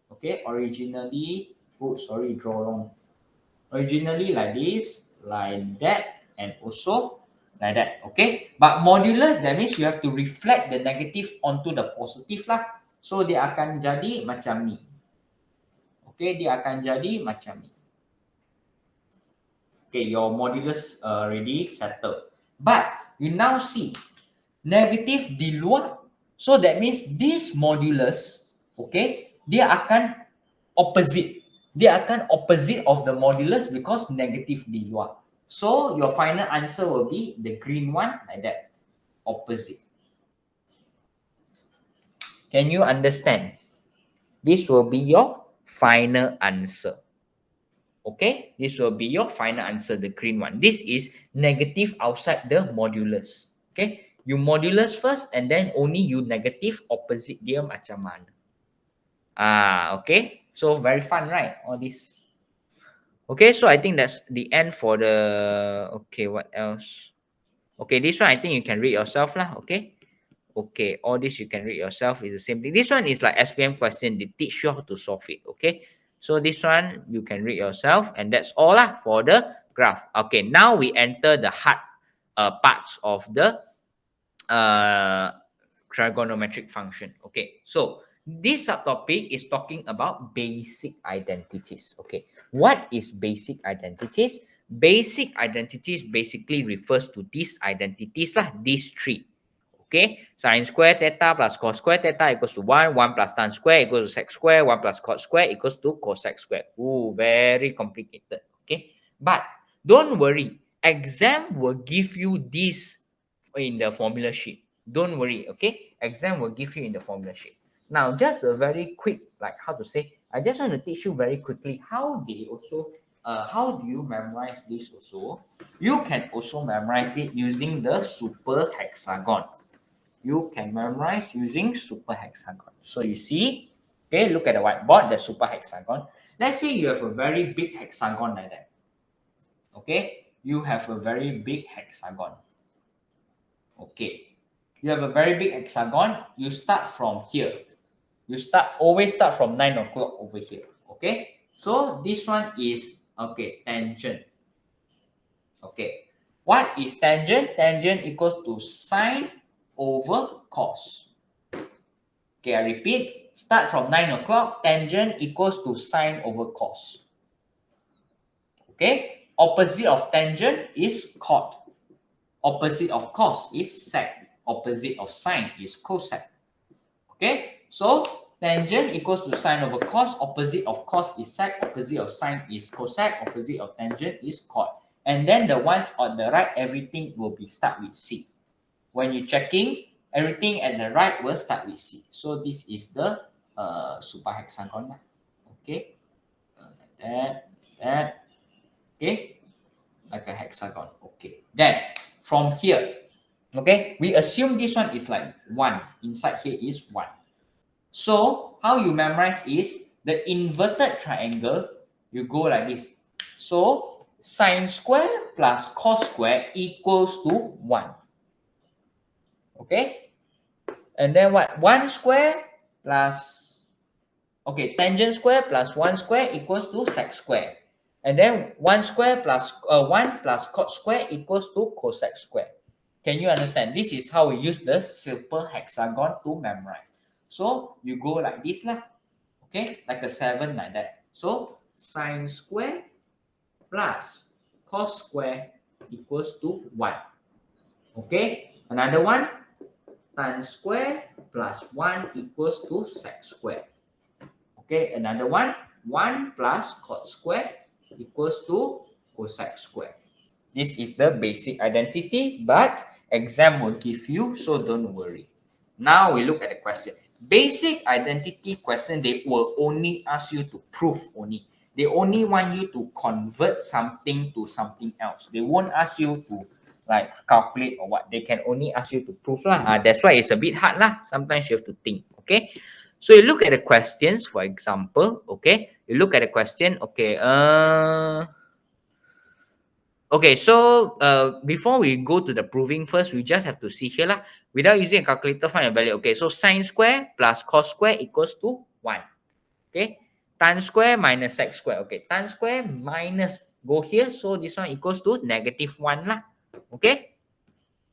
Okay, originally, oh sorry, draw wrong. Originally like this, like that, and also like that. Okay, but modulus, that means you have to reflect the negative onto the positive lah. So dia akan jadi macam ni. Okay, dia akan jadi macam ni. Okay, your modulus already settled. But you now see negative di luar. So that means this modulus, okay, dia akan opposite. Dia akan opposite of the modulus because negative di luar. So your final answer will be the green one like that, opposite. Can you understand? This will be your final answer. Okay, this will be your final answer, the green one. This is negative outside the modulus. Okay, you modulus first and then only you negative opposite dia macam mana. Okay, so very fun, right? All this. Okay, so I think that's the end for the, okay, what else? Okay, this one I think you can read yourself lah, okay? Okay, all this you can read yourself, is the same thing. This one is like SPM question, they teach you how to solve it, okay? So this one you can read yourself, and that's all lah for the graph. Okay, now we enter the hard parts of the trigonometric function. Okay, so this subtopic is talking about basic identities. Okay, what is basic identities? Basic identities basically refers to these identities lah, these three. Okay, sine square theta plus cos square theta equals to 1, 1 plus tan square equals to sec square, 1 plus cot square equals to cosec square. Ooh, very complicated. Okay, but don't worry, exam will give you this in the formula sheet. Don't worry, okay? Exam will give you in the formula sheet. Now, just a very quick, like how to say, I just want to teach you very quickly how they also, how do you memorize this also? You can also memorize it using the super hexagon. You can memorize using super hexagon. So you see, okay, look at the whiteboard, the super hexagon. Let's say you have a very big hexagon like that. Okay, you have a very big hexagon. Okay, you have a very big hexagon. You start from here. You always start from 9 o'clock over here. Okay, so this one is, okay, tangent. Okay, what is tangent? Tangent equals to sine over cos. Okay, I repeat, start from 9 o'clock, tangent equals to sine over cos. Okay, opposite of tangent is cot. Opposite of cos is sec. Opposite of sine is cosec. Okay, so tangent equals to sine over cos. Opposite of cos is sec. Opposite of sine is cosec. Opposite of tangent is cot. And then the ones on the right, everything will be start with C. When you're checking, everything at the right will start with C. So this is the super hexagon. Okay, like that, okay, like a hexagon. Okay, then from here, okay, we assume this one is like 1. Inside here is 1. So how you memorize is the inverted triangle, you go like this. So sine square plus cos square equals to 1. Okay, and then what? 1 square plus, okay, tangent square plus 1 square equals to sec square. And then 1 square plus 1 plus cot square equals to cosec square. Can you understand? This is how we use the simple hexagon to memorize. So you go like this lah. Okay, like a 7 like that. So sine square plus cos square equals to 1. Okay, another one, tan square plus 1 equals to sec square. Okay, another one, 1 plus cot square equals to cosec square. This is the basic identity, but exam will give you, so don't worry. Now we look at the question. Basic identity question, they will only ask you to prove only. They only want you to convert something to something else. They won't ask you to like calculate or what. They can only ask you to prove lah. That's why it's a bit hard lah. Sometimes you have to think. Okay. So you look at the questions, for example. Okay. You look at the question. Okay. Okay, so before we go to the proving first, we just have to see here lah. Without using a calculator, find a value. Okay, so sine square plus cos square equals to 1. Okay, tan square minus sec square. Okay, tan square minus go here, so this one equals to -1 lah. Okay,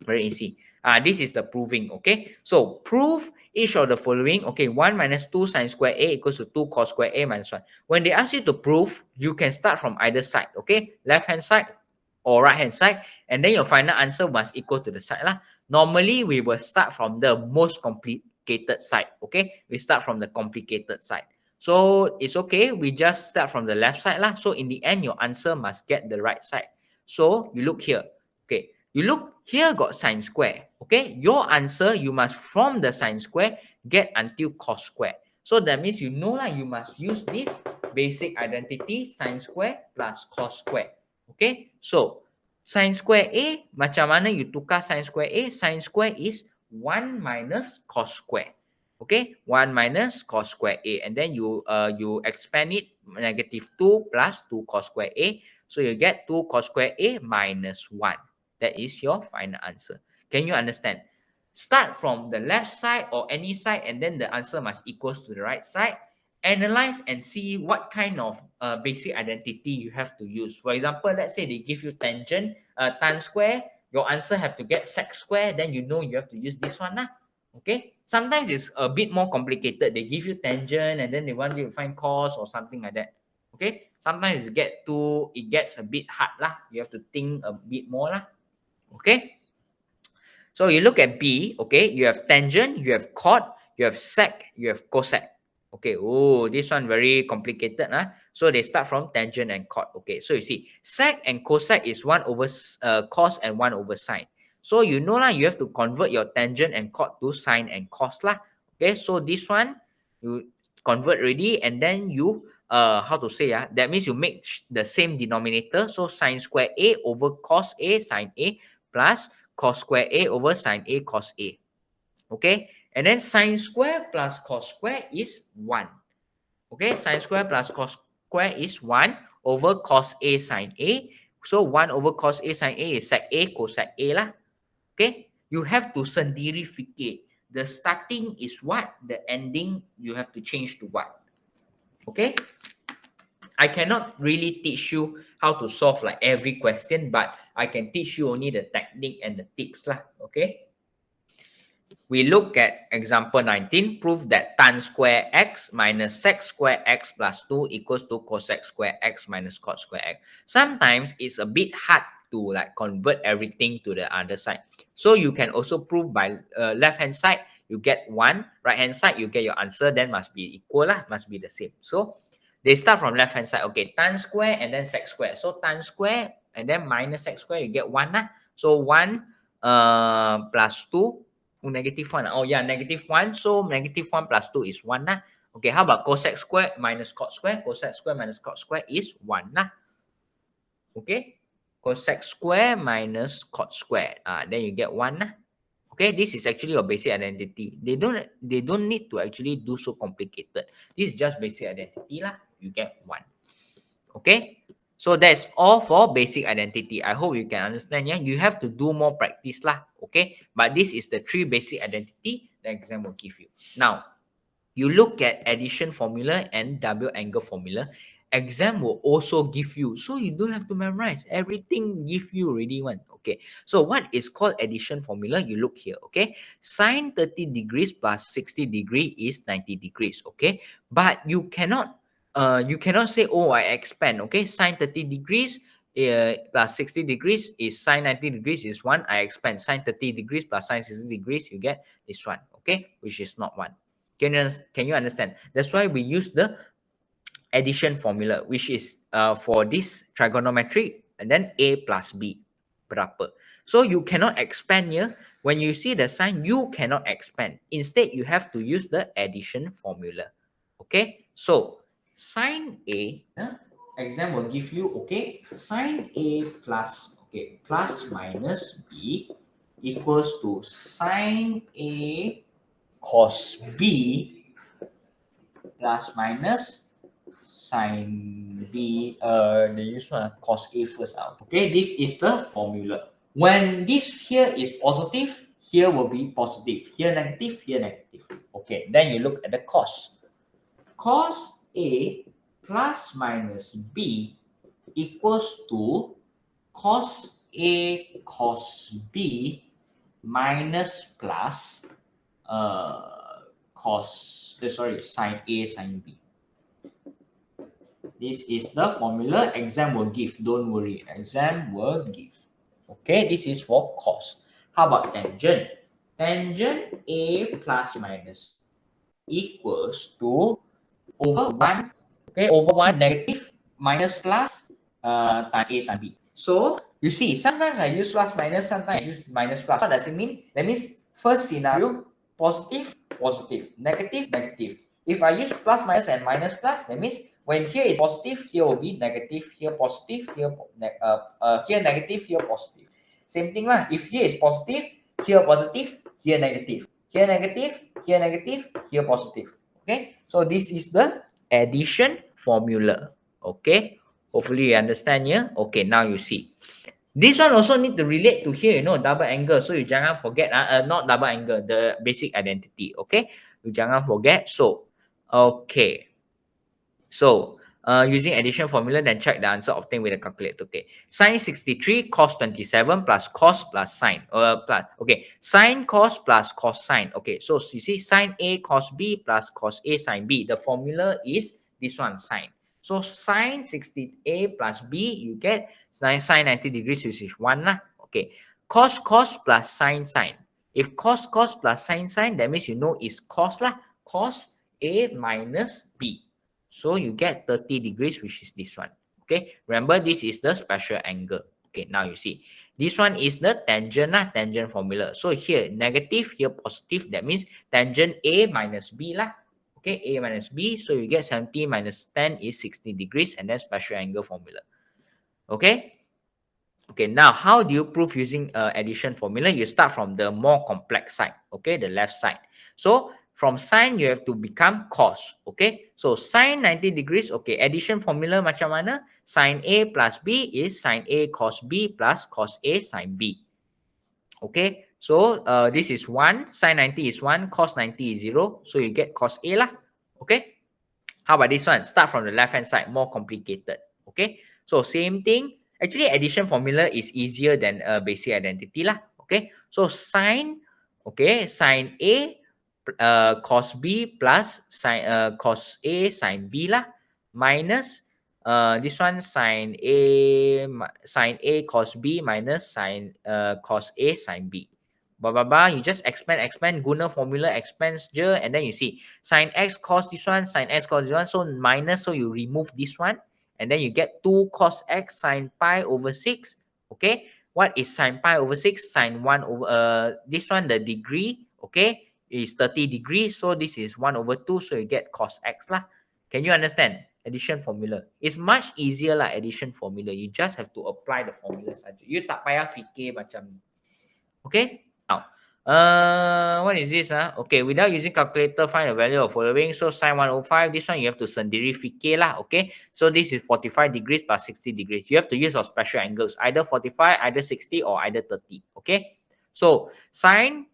very easy. This is the proving. Okay, so prove each of the following. Okay, 1 minus 2 sine square a equals to 2 cos square a minus 1. When they ask you to prove, you can start from either side. Okay, left hand side or right hand side, and then your final answer must equal to the side lah. Normally we will start from the most complicated side. Okay, we start from the complicated side, so it's okay, we just start from the left side lah. So in the end your answer must get the right side. So you look here. Okay, you look here, got sine square. Okay, your answer, you must from the sine square get until cos square. So that means you know lah, you must use this basic identity, sine square plus cos square. Okay, so sine square A, macam mana you tukar sine square A? Sine square is 1 minus cos square. Okay, 1 minus cos square A, and then you expand it, -2 plus 2 cos square A. So you get 2 cos square A minus 1. That is your final answer. Can you understand? Start from the left side or any side, and then the answer must equals to the right side. Analyze and see what kind of basic identity you have to use. For example, let's say they give you tangent, tan square, your answer have to get sec square, then you know you have to use this one lah. Okay, sometimes it's a bit more complicated. They give you tangent and then they want you to find cos or something like that. Okay, sometimes it gets a bit hard lah. You have to think a bit more lah. Okay, so you look at B. Okay, you have tangent, you have cot, you have sec, you have cosec. Okay, oh, this one very complicated. So they start from tangent and cot. Okay, so you see, sec and cosec is 1 over cos and 1 over sine. So you know lah, you have to convert your tangent and cot to sine and cos lah. Okay, so this one, you convert already, and then you, how to say, that means you make the same denominator. So sine square A over cos A sine A plus cos square A over sine A cos A. Okay, and then sine square plus cos square is 1. Okay, sine square plus cos square is 1 over cos A sine A. So 1 over cos A sine A is sec A cosec A lah. Okay, you have to sendirificate. The starting is what, the ending you have to change to what. Okay, I cannot really teach you how to solve like every question, but I can teach you only the technique and the tips lah. Okay. We look at example 19. Prove that tan square x minus sec square x plus 2 equals to cosec square x minus cot square x. Sometimes it's a bit hard to like convert everything to the other side. So you can also prove by left hand side, you get 1. Right hand side, you get your answer, then must be equal lah, must be the same. So they start from left hand side. Okay, tan square and then sec square. So tan square and then minus sec square, you get 1 lah. So 1 plus 2. -1. Oh yeah, -1. So -1 plus 2 is 1 lah. Okay, how about cosec square minus cot square? Cosec square minus cot square is 1 lah. Okay, cosec square minus cot square. Then you get 1 lah. Okay, this is actually your basic identity. They don't need to actually do so complicated. This is just basic identity lah. You get 1. Okay. So that's all for basic identity. I hope you can understand. Yeah, you have to do more practice lah. Okay, but this is the 3 basic identity the exam will give you. Now, you look at addition formula and double angle formula. exam will also give you. So you don't have to memorize. Everything give you already one. Okay. So what is called addition formula? You look here. Okay. Sine 30 degrees plus 60 degree is 90 degrees. Okay. But you cannot say, oh, I expand. Okay. Sine 30 degrees plus 60 degrees is sine 90 degrees is 1. I expand. Sine 30 degrees plus sine 60 degrees, you get this one. Okay. Which is not 1. Can you understand? That's why we use the addition formula, which is for this trigonometric, and then a plus b berapa. So you cannot expand here. When you see the sign, you cannot expand. Instead, you have to use the addition formula. Okay, so sine a, exam will give you, okay, sine a plus, okay, plus minus b equals to sine a cos b plus minus sine b, they use cos a first out. Okay, this is the formula. When this here is positive, here will be positive. Here negative, here negative. Okay, then you look at the cos. Cos a plus minus b equals to cos a cos b minus plus sine a sine b. This is the formula exam will give. Don't worry, exam will give. Okay, this is for cos. How about tangent? Tangent a plus minus equals to over 1, okay, over 1 negative minus plus time a time b. So you see, sometimes I use plus minus, sometimes I use minus plus. What does it mean? That means first scenario, positive, positive, negative, negative. If I use plus minus and minus plus, that means when here is positive, here will be negative, here positive, here negative, here positive. Same thing lah. If here is positive, here positive, here negative, here negative, here negative, here positive. Okay, so this is the addition formula. Okay, hopefully you understand here. Okay, now you see. This one also need to relate to here, double angle. So you jangan forget, not double angle, the basic identity. Okay, you jangan forget. So, okay. So, using addition formula, then check the answer obtained with a calculator. Okay, sine 63 cos 27 plus cos plus sine. Okay, sine cos plus cos sine. Okay, so you see sine A cos B plus cos A sine B. The formula is this one, sine. So sine 60A plus B, you get sine 90 degrees, which is 1 lah. Okay, cos plus sine sine. If cos plus sine sine, that means you know it's cos lah. Cos A minus B. So you get 30 degrees, which is this one. Okay, remember this is the special angle. Okay, now you see. This one is the tangent, tangent formula. So here negative, here positive. That means tangent A minus B lah. Okay, A minus B. So you get 70 minus 10 is 60 degrees, and then special angle formula. Okay. Okay, now how do you prove using addition formula? You start from the more complex side. Okay, the left side. So from sine, you have to become cos. Okay, so sine 90 degrees. Okay, addition formula macam mana? Sine A plus B is sine A cos B plus cos A sine B. Okay, so this is 1. Sine 90 is 1. Cos 90 is 0. So you get cos A lah. Okay, how about this one? Start from the left hand side, more complicated. Okay, so same thing. Actually, addition formula is easier than basic identity lah. Okay, so sine, okay, sine A cos B plus cos A sine B lah, minus this one sine A cos B minus cos A sine B. You just expand, guna formula, expands je, and then you see sine x cos this one, sine x cos this one, so minus, so you remove this one, and then you get 2 cos x sine pi over 6. Okay, what is sine pi over 6? Sine 1 over this one, the degree, okay, is 30 degrees, so this is 1 over 2, so you get cos x lah. Can you understand? Addition formula. It's much easier lah, addition formula. You just have to apply the formula saja. You tak payah fikir macam ni. Okay? Now, what is this? Okay, without using calculator, find the value of following. So sine 105, this one you have to sendiri fikir lah. Okay, so this is 45 degrees plus 60 degrees. You have to use your special angles, either 45, either 60, or either 30. Okay, so sine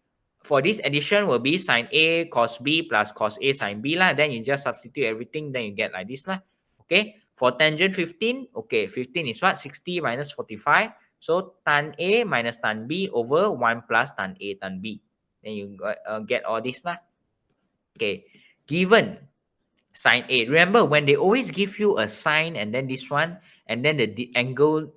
for this addition will be sine A cos B plus cos A sine B lah. Then you just substitute everything, then you get like this lah. Okay, For tangent 15, okay, 15 is what? 60 minus 45. So tan A minus tan B over 1 plus tan A tan B. Then you get all this lah. Okay, given sine A. Remember, when they always give you a sine and then this one, and then the angle,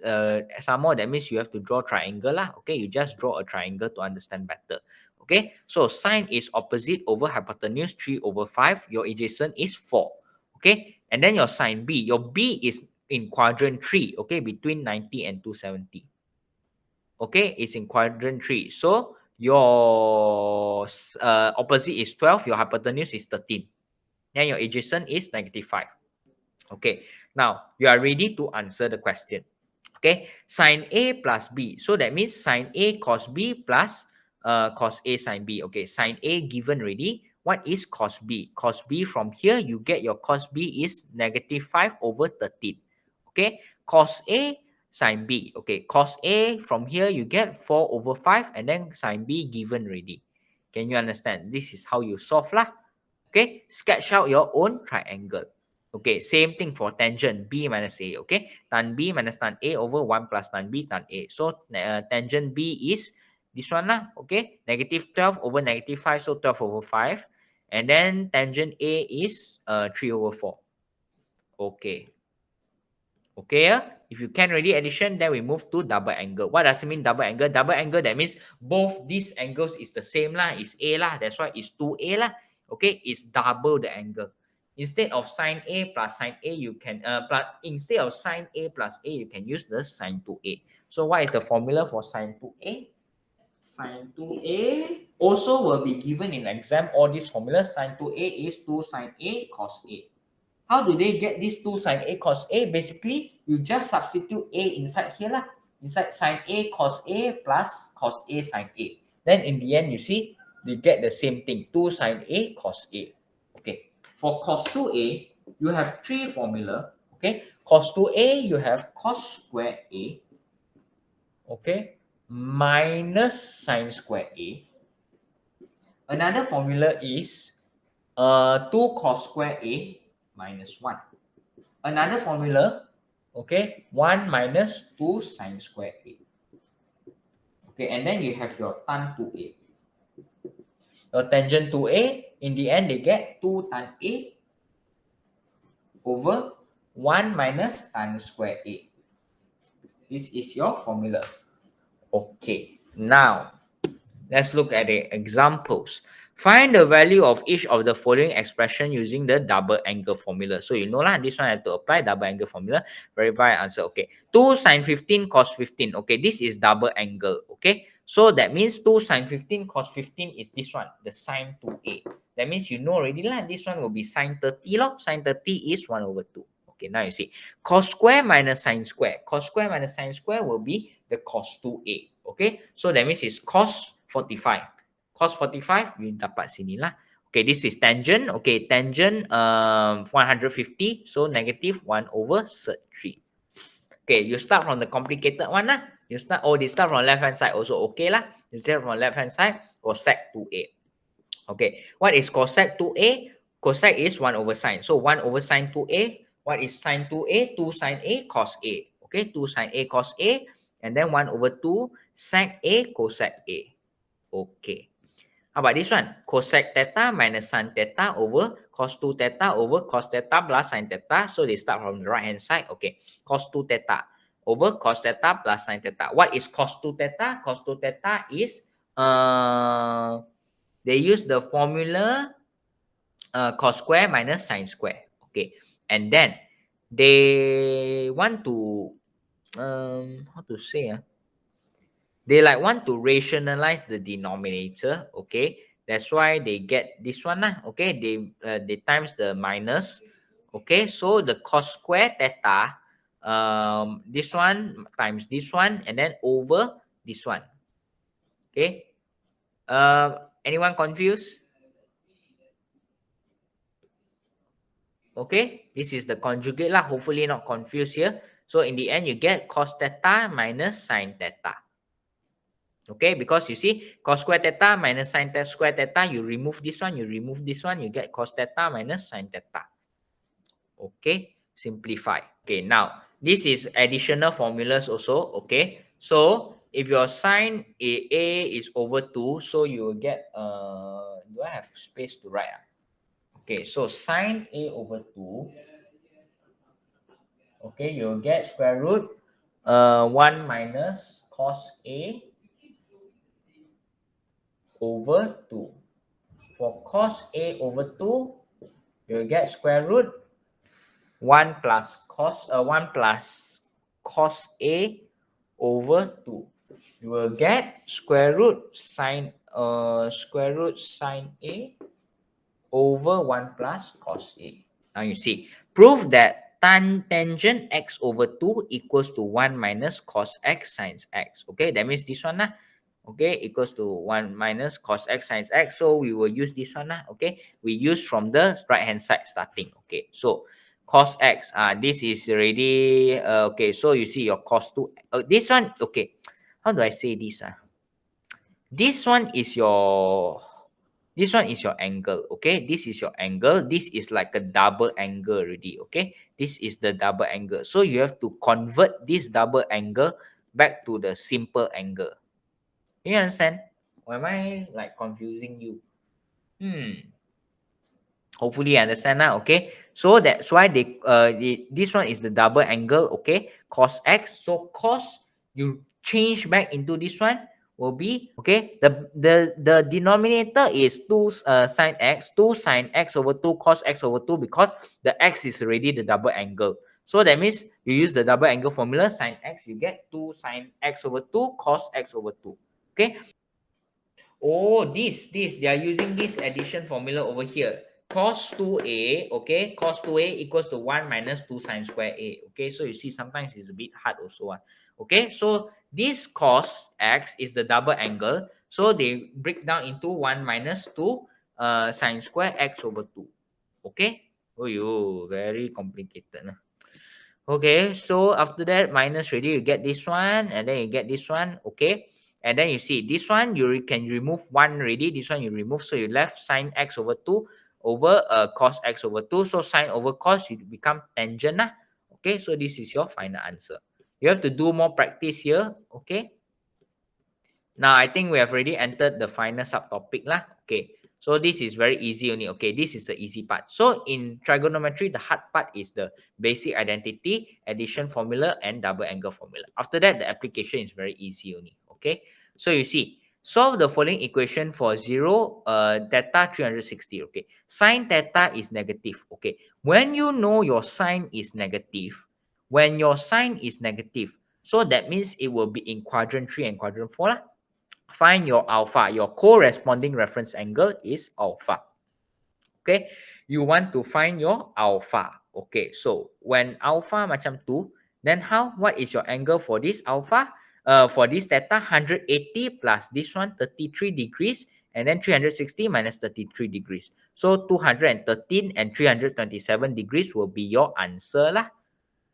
some more, that means you have to draw triangle lah. Okay, you just draw a triangle to understand better. Okay, so sine is opposite over hypotenuse 3 over 5. Your adjacent is 4. Okay, and then your sine B. Your B is in quadrant 3. Okay, between 90 and 270. Okay, it's in quadrant 3. So your opposite is 12. Your hypotenuse is 13. Then your adjacent is -5. Okay, now you are ready to answer the question. Okay, sine A plus B. So that means sine A cos B plus cos A sine B. Okay, sine A given already. What is cos B? Cos B, from here you get your cos B is -5 over 13. Okay, cos A sine B. Okay, cos A, from here you get 4 over 5, and then sine B given already. Can you understand? This is how you solve lah. Okay, sketch out your own triangle. Okay, same thing for tangent B minus A. Okay, tan B minus tan A over 1 plus tan B tan A. So tangent B is this one lah. Okay, -12 over -5, so 12 over 5. And then tangent A is 3 over 4. Okay. Okay, if you can already addition, then we move to double angle. What does it mean double angle? Double angle, that means both these angles is the same lah, is A lah. That's why it's 2A lah. Okay, it's double the angle. Instead of sine A plus sine A, you can instead of sine A plus A, you can use the sine 2A. So what is the formula for sine 2A? Sine 2A also will be given in exam. All these formulas, sine 2A is 2 sine A cos A. How do they get this 2 sine A cos A? Basically, you just substitute A inside here lah. Inside sine A cos A plus cos A sine A. Then in the end, you see, they get the same thing. 2 sine A cos A. Okay. For cos 2A, you have 3 formula. Okay. Cos 2A, you have cos square A. Okay. Minus sine square A. Another formula is 2 cos square A minus 1. Another formula, okay, 1 minus 2 sine square A. Okay, and then you have your tan 2A. Your tangent 2A, in the end, they get 2 tan A over 1 minus tan square A. This is your formula. Okay, now let's look at the examples. Find the value of each of the following expression using the double angle formula. So you know lah, this one I have to apply double angle formula. Verify answer. Okay, 2 sine 15 cos 15. Okay, this is double angle. Okay, so that means 2 sine 15 cos 15 is this one, the sine 2A. That means you know already lah, this one will be sine 30 lor. Sine 30 is 1 over 2. Okay, now you see, cos square minus sine square. Cos square minus sine square will be the cos 2A. Okay, so that means it's cos 45. Cos 45, you dapat sini lah. Okay, this is tangent. Okay, tangent 150. So negative 1 over 3. Okay, you start from the complicated one lah. They start from left hand side also okay lah. You start from left hand side, cosec 2A. Okay, what is cosec 2A? Cosec is 1 over sine. So 1 over sine 2A. What is sine 2A? 2 sine A cos A. Okay, 2 sine A cos A. And then 1 over 2 sec A cosec A. Okay. How about this one? Cosec theta minus sin theta over cos 2 theta over cos theta plus sin theta. So they start from the right hand side. Okay. Cos 2 theta over cos theta plus sin theta. What is cos 2 theta? Cos 2 theta is they use the formula cos square minus sin square. Okay. And then they want to how to say they like want to rationalize the denominator. Okay, that's why they get this one lah. Okay, they times the minus. Okay, so the cos square theta, this one times this one, and then over this one. Okay, anyone confused? Okay, this is the conjugate lah. Hopefully not confused here. So in the end, you get cos theta minus sin theta. Okay, because you see cos square theta minus sin square theta, you remove this one, you remove this one, you get cos theta minus sin theta. Okay, simplify. Okay, now this is additional formulas also. Okay, so if your sine A is over 2, so you will get, do I have space to write? Okay, so sine A over 2, okay, you'll get square root 1 minus cos A over 2. For cos A over 2, you'll get square root 1 plus cos A over 2. You will get square root sine A over 1 plus cos A. Now you see, prove that tangent x over 2 equals to 1 minus cos x sine x. Okay, that means this one lah. Okay, equals to 1 minus cos x sine x. So we will use this one lah. Okay, we use from the right hand side starting. Okay, so cos x, this is already, okay, so you see your cos 2. This one, okay, how do I say this? This one is your angle. Okay, this is your angle. This is like a double angle already. Okay, this is the double angle, so you have to convert this double angle back to the simple angle. You understand, or am I like confusing you? Hopefully you understand now. Okay, so that's why this one is the double angle. Okay, cos x, so cos, you change back into this one, will be, okay, the denominator is 2 sine x, 2 sine x over 2 cos x over 2, because the x is already the double angle. So that means you use the double angle formula, sine x, you get 2 sine x over 2 cos x over 2. Okay, oh, this they are using this addition formula over here. Cos 2a, okay, cos 2a equals to 1 minus 2 sine square a. Okay, so you see sometimes it's a bit hard also. Okay, so this cos x is the double angle, so they break down into 1 minus 2 sine square x over 2. Okay, oh, you very complicated. Okay, so after that, minus ready, you get this one, and then you get this one. Okay, and then you see this one, you can remove 1 already. This one you remove, so you left sine x over 2 over cos x over 2. So sine over cos, you become tangent lah. Okay, so this is your final answer. You have to do more practice here. Okay, now I think we have already entered the final subtopic lah. Okay, so this is very easy only. Okay, this is the easy part. So in trigonometry, the hard part is the basic identity, addition formula, and double angle formula. After that, the application is very easy only. Okay, so you see, solve the following equation for 0 theta 360. Okay, sine theta is negative. Okay, when you know your sine is negative, so that means it will be in quadrant 3 and quadrant 4 lah. Find your alpha. Your corresponding reference angle is alpha. Okay, you want to find your alpha. Okay, so when alpha macam tu, then what is your angle for this alpha? For this theta, 180 plus this one, 33 degrees, and then 360 minus 33 degrees. So 213 and 327 degrees will be your answer lah.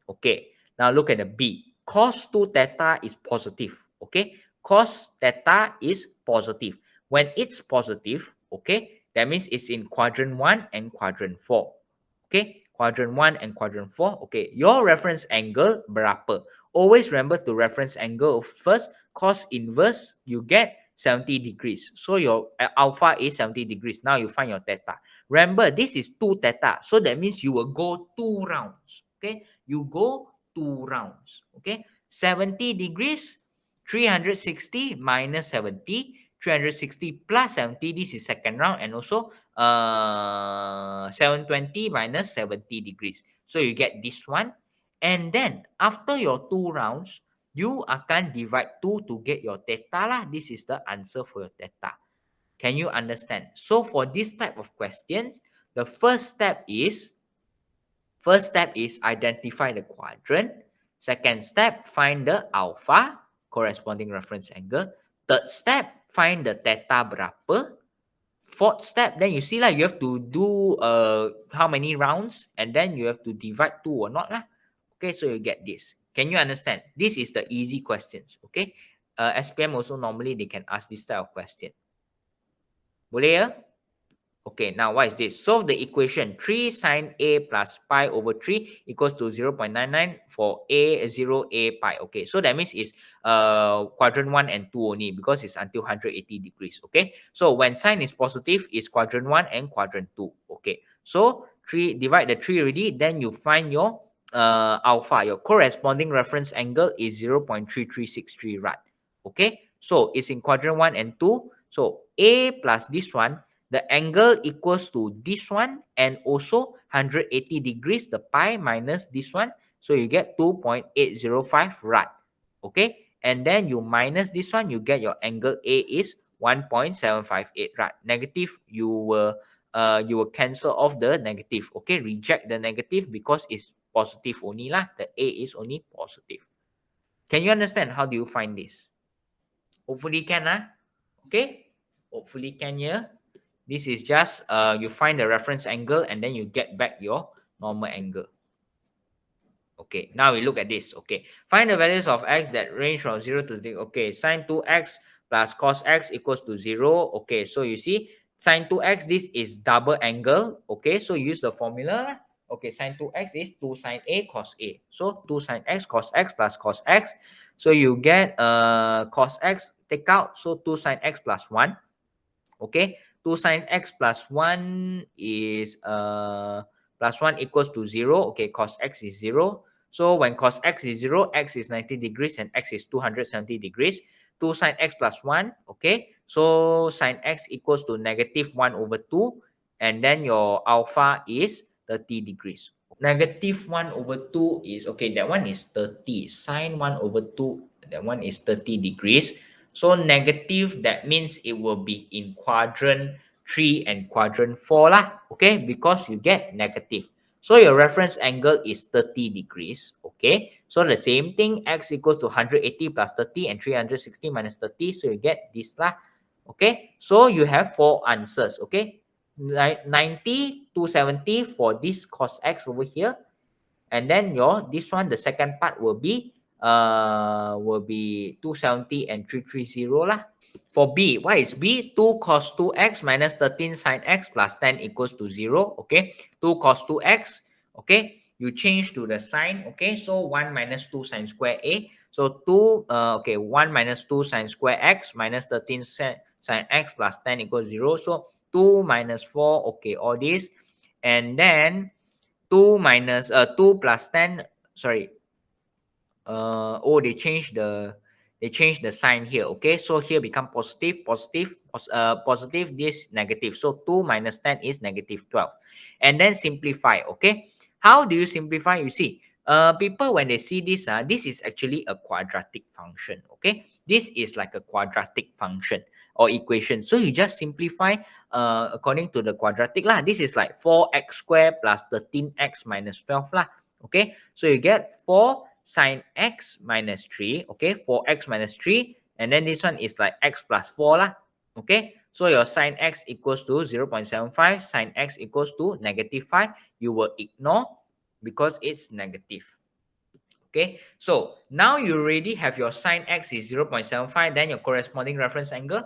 Okay, now look at the B. Cos 2 theta is positive. Okay, cos theta is positive. When it's positive, okay, that means it's in quadrant 1 and quadrant 4. Okay, quadrant 1 and quadrant 4. Okay, your reference angle berapa? Always remember to reference angle first. Cos inverse, you get 70 degrees. So your alpha is 70 degrees. Now you find your theta. Remember, this is 2 theta. So that means you will go 2 rounds. Okay, you go 2 rounds. Okay, 70 degrees, 360 minus 70, 360 plus 70, this is second round, and also 720 minus 70 degrees. So you get this one, and then after your 2 rounds, you akan divide 2 to get your theta lah. This is the answer for your theta. Can you understand? So for this type of questions, the first step is identify the quadrant. Second step, find the alpha, corresponding reference angle. Third step, find the theta berapa. Fourth step, then you see lah, you have to do how many rounds, and then you have to divide 2 or not lah. Okay, so you get this. Can you understand? This is the easy questions. Okay, SPM also normally they can ask this type of question. Boleh ya? Okay, now what is this? Solve the equation 3 sine A plus pi over 3 equals to 0.99 for A 0 A pi. Okay, so that means it's quadrant 1 and 2 only because it's until 180 degrees. Okay, so when sine is positive, it's quadrant 1 and quadrant 2. Okay, so 3 divide the 3 already, then you find your alpha. Your corresponding reference angle is 0.3363 rad. Okay, so it's in quadrant 1 and 2. So A plus this one, the angle equals to this one and also 180 degrees, the pi minus this one. So you get 2.805 rad. Okay. And then you minus this one, you get your angle A is 1.758 rad. Negative, you will cancel off the negative. Okay. Reject the negative because it's positive only lah. The A is only positive. Can you understand how do you find this? Hopefully can lah. Okay. Hopefully can here. This is just you find the reference angle and then you get back your normal angle. Okay, now we look at this. Okay, find the values of x that range from 0 to 0. Okay, sine 2x plus cos x equals to 0. Okay, so you see sine 2x, this is double angle. Okay, so use the formula. Okay, sine 2x is 2 sine A cos A. So 2 sine x cos x plus cos x. So you get cos x, take out. So 2 sine x plus 1. Okay, 2 sine x plus 1 is plus 1 equals to 0. Okay, cos x is 0. So when cos x is 0, x is 90 degrees and x is 270 degrees. 2 sine x plus 1. Okay, so sine x equals to negative 1 over 2. And then your alpha is 30 degrees. Negative 1 over 2 is, okay, that one is 30. Sine 1 over 2, that one is 30 degrees. So negative, that means it will be in quadrant 3 and quadrant 4 lah. Okay, because you get negative. So your reference angle is 30 degrees. Okay, so the same thing, x equals to 180 plus 30 and 360 minus 30. So you get this lah. Okay, so you have 4 answers. Okay, 90 to 70 for this cos x over here. And then this one, the second part will be 270 and 330 lah. For B, what is B? 2 cos 2x minus 13 sin x plus 10 equals to 0. Okay, 2 cos 2x. Okay, you change to the sign. Okay, so 1 minus 2 sine square A. So 2, 1 minus 2 sine square x minus 13 sine x plus 10 equals 0. So 2 minus 4, okay, all this. And then 2 minus 2 plus 10, sorry. They change the sign here. Okay, so here become positive, this negative. So 2 minus 10 is negative 12. And then simplify. Okay, how do you simplify? You see, people when they see this, this is actually a quadratic function. Okay, this is like a quadratic function or equation. So you just simplify according to the quadratic lah. This is like 4x squared plus 13x minus 12 lah. Okay, so you get 4 sine x minus 3. Okay, 4x minus 3. And then this one is like x plus 4 lah. Okay, so your sine x equals to 0.75. Sine x equals to negative 5. You will ignore because it's negative. Okay, so now you already have your sine x is 0.75. Then your corresponding reference angle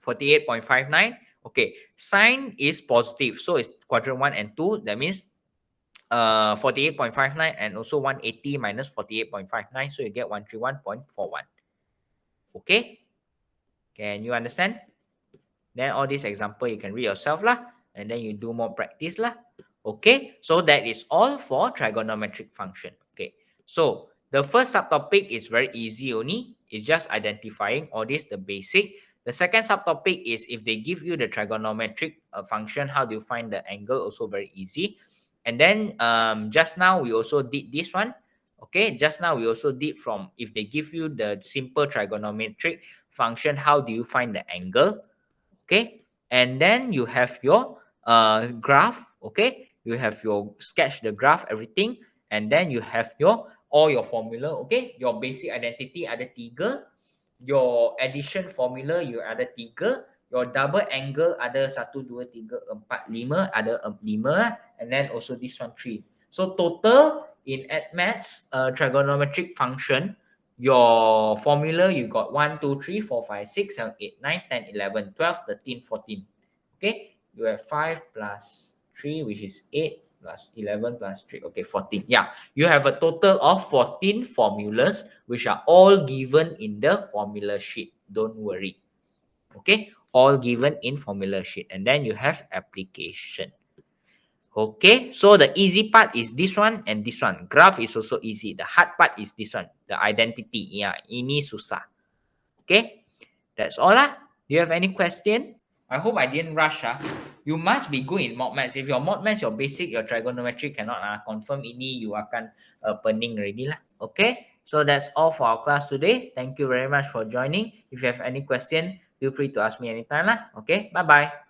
48.59. Okay, sine is positive. So it's quadrant 1 and 2. That means 48.59 and also 180 minus 48.59. So you get 131.41. Okay. Can you understand? Then all this example you can read yourself lah. And then you do more practice lah. Okay. So that is all for trigonometric function. Okay. So the first subtopic is very easy only. It's just identifying all this, the basic. The second subtopic is if they give you the trigonometric function, how do you find the angle? Also very easy. And then just now we also did this one. Okay, just now we also did from if they give you the simple trigonometric function, how do you find the angle? Okay, and then you have your graph. Okay, you have your sketch the graph, everything, and then you have your all your formula. Okay, your basic identity ada 3, your addition formula you ada 3, your double angle ada 1, 2, 3, 4, 5 ada 5, and then also this one 3. So total in maths trigonometric function, your formula you got 1, 2, 3, 4, 5, 6, 7, 8, 9, 10, 11, 12, 13, 14. Okay, You have 5 plus 3, which is 8 plus 11 plus 3. Okay, 14. Yeah, you have a total of 14 formulas, which are all given in the formula sheet. Don't worry. Okay, all given in formula sheet. And then you have application. Okay, so the easy part is this one and this one. Graph is also easy. The hard part is this one, the identity. Yeah, ini susah. Okay, that's all lah. Do you have any question? I hope I didn't rush. You must be good in mod maths. If your mod maths, your basic, your trigonometry cannot confirm ini, you akan pening already lah. Okay, so that's all for our class today. Thank you very much for joining. If you have any question, feel free to ask me anytime lah. Okay, bye bye.